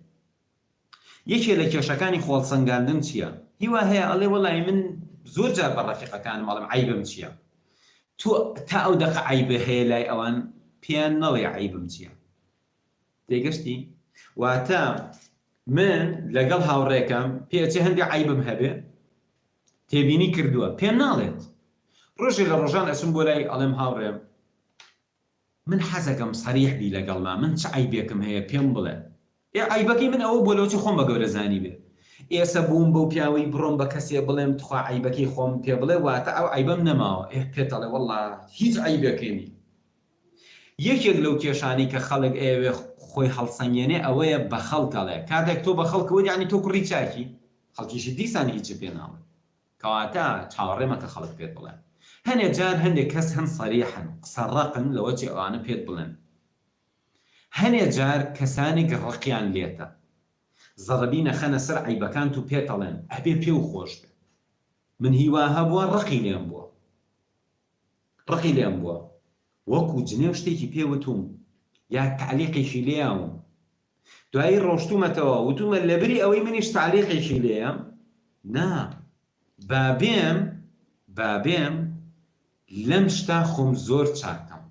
یەکێ لە کێشەکانی خۆڵسەنگاندن چییە؟ هیوا هەیە ئەڵێ وەڵای من زۆر جار بە ڕەفیقەکانم ئەڵێم عیبم چییە؟ تۆ تا ئەو دەقە عیبە هەیە لای ئەوان پێیان نەڵێ عیبم چییە. تێگەشتی؟ واتە من لەگەڵ هاوڕێکم پێچێ هەندێک عیبم هەبێ، تێبینی کردووە، پێم ناڵێت. ڕۆژێ لە ڕۆژان ئەچم بۆ لای ئەڵێم هاوڕێم من حەزەکەم سەریح بی لەگەڵما، من چ عیبێکم هەیە پێم بڵێ. عیبەکەی من ئەوە بۆ لەوچی خۆم بە گەورەزانی بێ. ئێستا بووم بەو پیاوەی بڕۆم بە کەسێ بڵێم تخوا عیبەکەی خۆم پێ بڵێ، واتە ئەو عیبەم نەماوە. پێت ئەڵێ وەڵڵا هیچ عیبەکەی نی. یەکێک لەو کێشانەی کە خەڵک ئێوێ خۆی هەڵسەنگێنێ ئەوەیە بە خەڵکەڵێ. کاتێک تۆ بە خەڵکەوە یعنی تۆ کوڕی چاکی، خەڵکیشی دیسان هیچی پێ ناڵێ. کەواتە چاوەڕێمە کە خەڵک پێت بڵێن. هەنێ جار هەندێک کەس هەن سەریحن، قسە ڕەقن لەوەی ئەوانە پێت بڵێن. هەنێ جار کەسانێک ڕقیان لێتە، زەڕەبی نەخەنە سەر عیبەکان و پێت ئەڵێن ئەبێ پێ و خۆش بێ. من هیوا هەبووە ڕقی لێم بووە، ڕقی لێم بووە وەکو جنێ و شتێکی پێوتوم یا تعلیقێکی لێیاوم دوایی ڕۆشتومەتەوە وتومە لەبری ئەوەی منیش تعلیقێکی لێیە نا بابێم لەم شتا خۆم زۆر چاکەم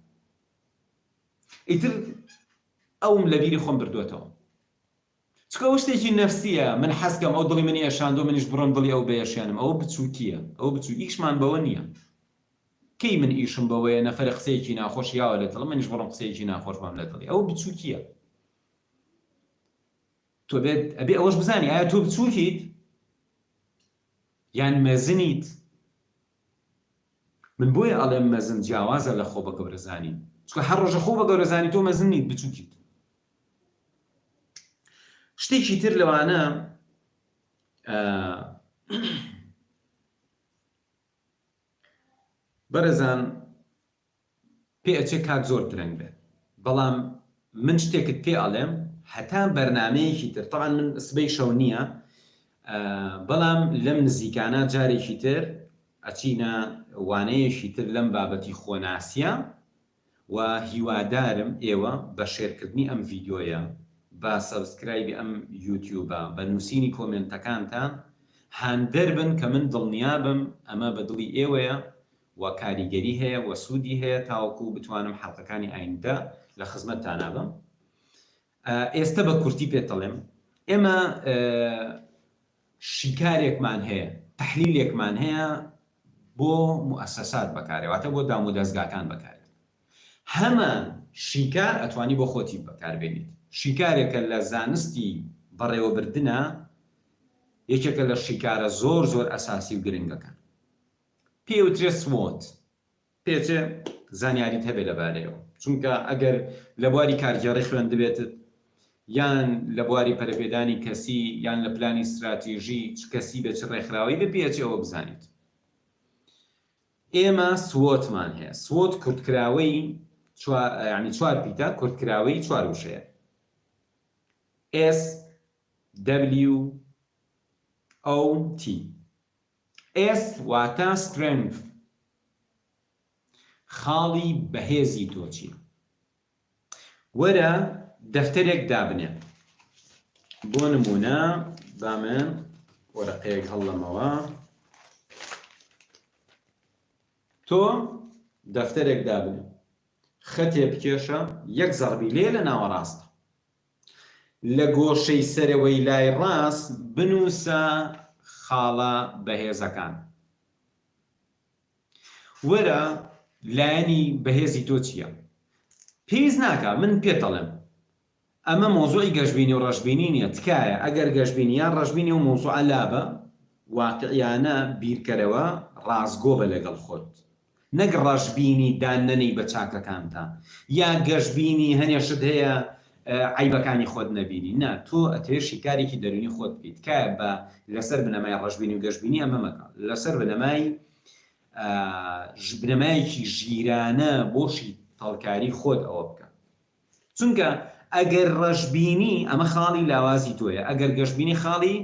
ئیتر ئەوم لەبیری خۆم بردوێتەوە چکە ئەو شتێکی نەفسیە من حەزکەم ئەو دڵی منی ئەشاندۆ منیش بڕۆم دڵی ئەو بێشیانم ئەوە بچووکیە ئەو بچوو ئیشمان بەوە نییە کەی من ئیشم بەوەیە نەفەر قسەیەکی ناخۆش یاوە لە دڵ منیش بڕۆم قسەیەکی ناخۆشمان لە دڵی ئەو بچووکیە تۆ بێت ئەبێ ئەوەش بزانی ئایا تۆ بچووکیت یان مەزنیت من بۆیە ئەڵێم مەزن جیاوازە لە خۆ بە گەورەزانی چکە هەر ڕۆژە خۆ بە گەورەزانی تۆ مەزن نیت بچووکیت شتێکی تر لەوانە بەرەزان پێ ئەچێ کات زۆر درەنگ بێت بەڵام من شتێکت پێ ئەڵێم هەتا بەرنامەیەکی تر طبعا من سبەی شەو نییە بەڵام لەم نزیکانە جارێکی تر ئەچینە وانەیەکی تر لەم بابەتی خۆناسیە و هیوادارم ئێوە بە شێرکردنی ئەم ڤیدیۆیە بە سەبسکرایبی ئەم یوتیوبە بە نووسینی کۆمنتەکانتان هاندەر بن کە من دڵنیابم ئەمە بە دڵی ئێوەیە و کاریگەری هەیە و سوودی هەیە تاوەکو بتوانم حەڵقەکانی ئایندە لە خزمەتتانە بم ئێستا بە کورتی پێتەڵێم ئێمە شیکارێکمان هەیە تەحلیلێکمان هەیە بۆ موسسات بەکارێواتە بۆ دام و دەستگاکان بەکارێت هەمە شیکار ئەتوانی بۆ خۆتی بەکاربێنیت شیکارێکە لە زانستی بەڕێوەبردنە یەکێکە لە شیکارە زۆر زۆر ئەساسی و گرنگەکان پێوترێ سوۆت پێچێ زانیاریت هەبێ لەبارەیەوە چونکە ئەگەر لە بواری کارگێڕی خوێندبێتت یان لە بواری پەرەپێدانی کەسی یان لە پلانی استراتیژی چ کەسی بە چ ڕێکخراوی بە پێچێەوە بزانیت ئێمە سوۆتمان هەیە سوۆت کورتکراوەی ینی چوار پیتە کورتکراوەی چوار وشەیە S W O T S واتە strength خاڵی بەهێزی تۆ چیە وەرە دەفتەرێک دابنێ بۆ نمونە با من وەرەقەیەک هەڵڵەمەوە تۆ دەفتەرێک دابنێ خەتێ بکێشە یەک زەڕبی لێ لە ناوەڕاستە لە گۆشەی سەرەوەی لای ڕاست بنووسە خاڵە بەهێزەکان وەرە لایەنی بەهێزی تۆ چییە پێویست ناکە من پێتەڵێم ئەمە مۆزوعی گەشتبینی و ڕەشبینی نییە تکایە ئەگەر گەشتبینی یان ڕەشبینی و مۆزوعە لابە واقعیانە بیرکەرەوە ڕازگۆ بە لەگەڵ خۆت نەک ڕەشبینی داننەی بە چاکەکانتان یا گەشتبینی هەنێشت هەیە عیبەکانی خۆت نەبینی نا تۆ ئەتێ شیکارێکی دەرونی خۆت بکەیت تکایە بە لەسەر بنەمای ڕەشبینی و گەشتبینی ئەمە مەکە لەسەر بنەمایەکی ژیرانە بۆشی تەڵکاری خۆت ئەوە بکە چونکە ئەگەر ڕەشبینی ئەمە خاڵی لاوازی تۆیە ئەگەر گەشتبینی خاڵی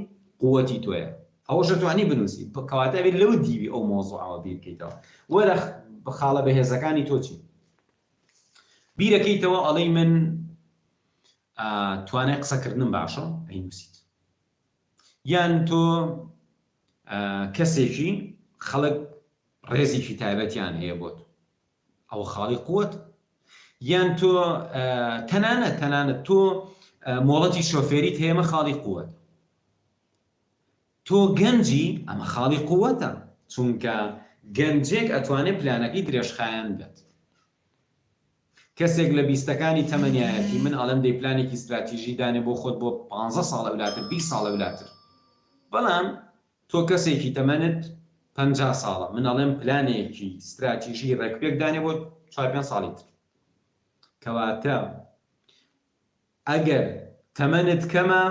قووەتی تۆیە ئەوەشە توانی بنووسی کەواتە بێت لەو دیوی ئەو مۆزوعەوە بیرکەیتەوە وەرە خاڵە بەهێزەکانی تۆ چی بیرەکەیتەوە ئەڵەی من توانای قسەکردنم باشە ئەینووسیت یان تۆ کەسێکی خەڵک ڕێزێکی تایبەتیان هەیە بۆت ئەو خاڵی قووەت یان تۆ تەنانەت تۆ مۆڵەتی شۆفێریت هەیەمە خاڵی قووەت تۆ گەنجی ئەمە خاڵی قووەتە چونکە گەنجێک ئەتوانێت پلانەکەی درێژخایەن بێت کەسێک لە بیستەکانی تەمەنیایەتی من ئەڵێم دەی پلانێکی استراتیژی دانێ بۆ خۆت بۆ 15 ساڵە ولاتر 20 ساڵە ولاتر بەڵام تۆ کەسێکی تەمەنت 50 ساڵە من ئەڵێم پلانێکی استراتیژی ڕێکپێک دانێ بۆ 4-5 ساڵی تر کەواتە ئەگەر تەمەنت کەمە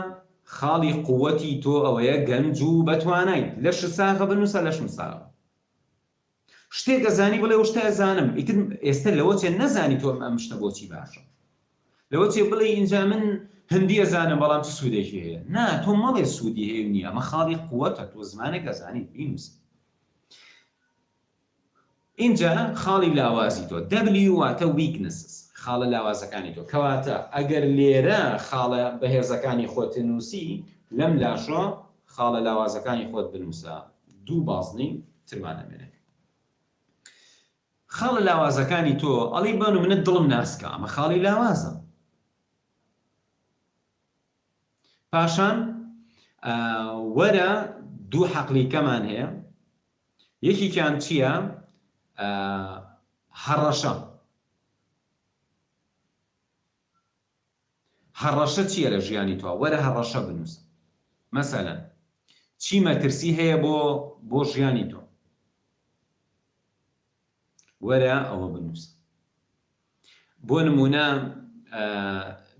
خاڵی قووەتی تۆ ئەوەیە گەنج و بەتوانایت لە شساغە بنووسە لە شمساغە شتێک ئەزانی بڵێ شتە ئەزانم ئیتر ئێستا لەوە چێ نەزانی تۆ ئەم شتە بۆچی باشە لەوە چێ بڵێ ئینجا من هەندی ئەزانم بەڵام چ سوودێکی هەیە نا تۆ مەڵێ سوودی هەیە نییە ئەمە خاڵی قووەتە تۆ زمانێک ئەزانیت بینووسە اینجا خاڵی لاوازی تۆ W واتە weaknesses خاڵە لاوازەکانی تۆ کەواتە ئەگەر لێرە خاڵە بەهێزەکانی خۆت نووسی لەم لاشۆ خاڵە لاوازەکانی خۆت بنووسە دوو بازنی ترمانەمێنێت خاڵە لاوازەکانی تۆ ئەڵی بەن و منت دڵم ناسکە ئەمە خاڵی لاوازە پاشان وەرە دوو حەقلیکەمان هەیە یەکیان چییە هەڕەشە هەڕەشە چییە لە ژیانی تۆ وەرە هەڕەشە بنووسە مەسەلەن چی مەترسی هەیە بۆ ژیانی تۆ وەرە ئەوە بنووسە بۆ نمونە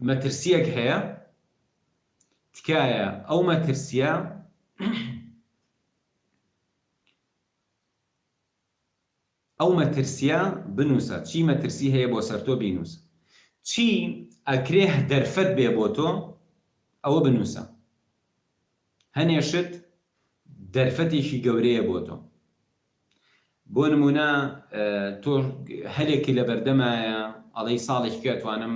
مەترسیەک هەیە تکایە ئەو مەترسیە ئەو مەترسیە بنووسە چی مەترسی هەیە بۆ سەر تۆ بینووسە چی ئەکرێ دەرفەت بێ بۆ تۆ ئەوە بنووسە هەنێشت دەرفەتێکی گەورەیە بۆ تۆ بۆ نمونە تۆ هەلێکی لە بەردەمایە ئەڵەی ساڵێکی ئەتوانم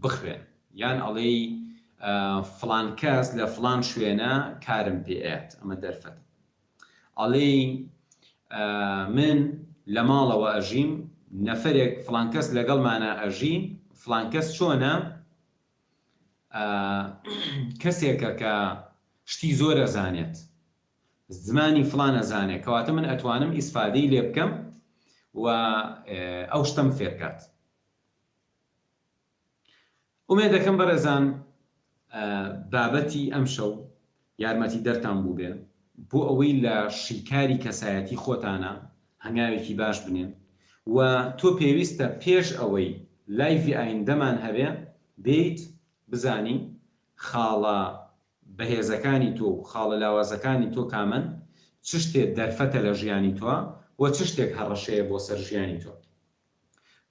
بخوێن یان ئەڵەی فڵان کەس لە فڵان شوێنە کارم پێات ئەمە دەرفەت ئەڵەی من لە ماڵەوە ئەژیم نەفرێک فڵان کەس لەگەڵمانە ئەژی فڵان کەس چۆنە کەسێکە کە شتی زۆر ئەزانێت زمانی فڵان ئەزانێت کەواتە من ئەتوانم ئیسفادەی لێ بکەم و ئەو شتم فێرکات ئومێد دەکەم بەڕێزان بابەتی ئەم شەو یارمەتی دەرتان بوو بێ بۆ ئەوەی لە شیکاری کەسایەتی خۆتانە هەنگاوێکی باش بنێن و تۆ پێویستە پێش ئەوەی لایڤی ئایندەمان هەبێ بیت بزانی خاڵە بەهێزەکانی تۆ خاڵە لاوازەکانی تۆ کامن چ شتێک دەرفەتە لە ژیانی تۆ و چ شتێک هەڕەشەیە بۆ سەر ژیانی تۆ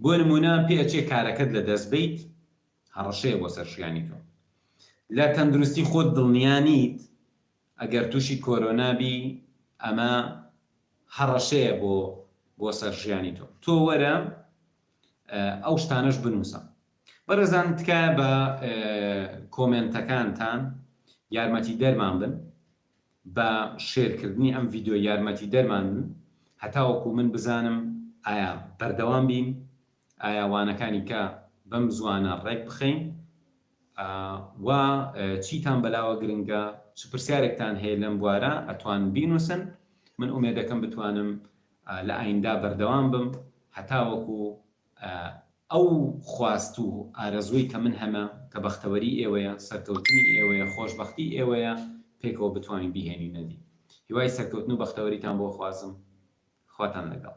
بۆ نمونە پێچێ کارەکەت لە دەست بیت هەڕەشەیە بۆ سەر ژیانی تۆ لە تەندروستی خۆت دڵنیانیت ئەگەر تووشی کۆرۆنابی ئەمە هەڕەشەیە بۆ سەر ژیانی تۆ وەرە ئەو شتانەش بنووسە بەڕێزان تکایە بە کۆمنتەکانتان یارمەتی دەرمان بن بە شێرکردنی ئەم ڤیدیۆ یارمەتی دەرمان بن هەتاوەکو من بزانم ئایا بەردەوام بین ئایا وانەکانی کە بەم زوانە ڕێک بخەین و چیتان بەلاوە گرنگە چ پرسیارێکتان هەیە لەم بوارە ئەتوان بینووسن من ئومێدەکەم بتوانم لە ئایندا بەردەوام بم هەتاوەکو ئەو خواست و ئارەزووی کە من هەمە کە بەختەوەری ئێوەیە سەرکەوتنی ئێوەیە خۆشبەختی ئێوەیە پێکەوە بتوانین بیهێنی نەدی هیوای سەرکەوتن و بەختەوەریتان بۆ خوازم خواتان لەگەڵ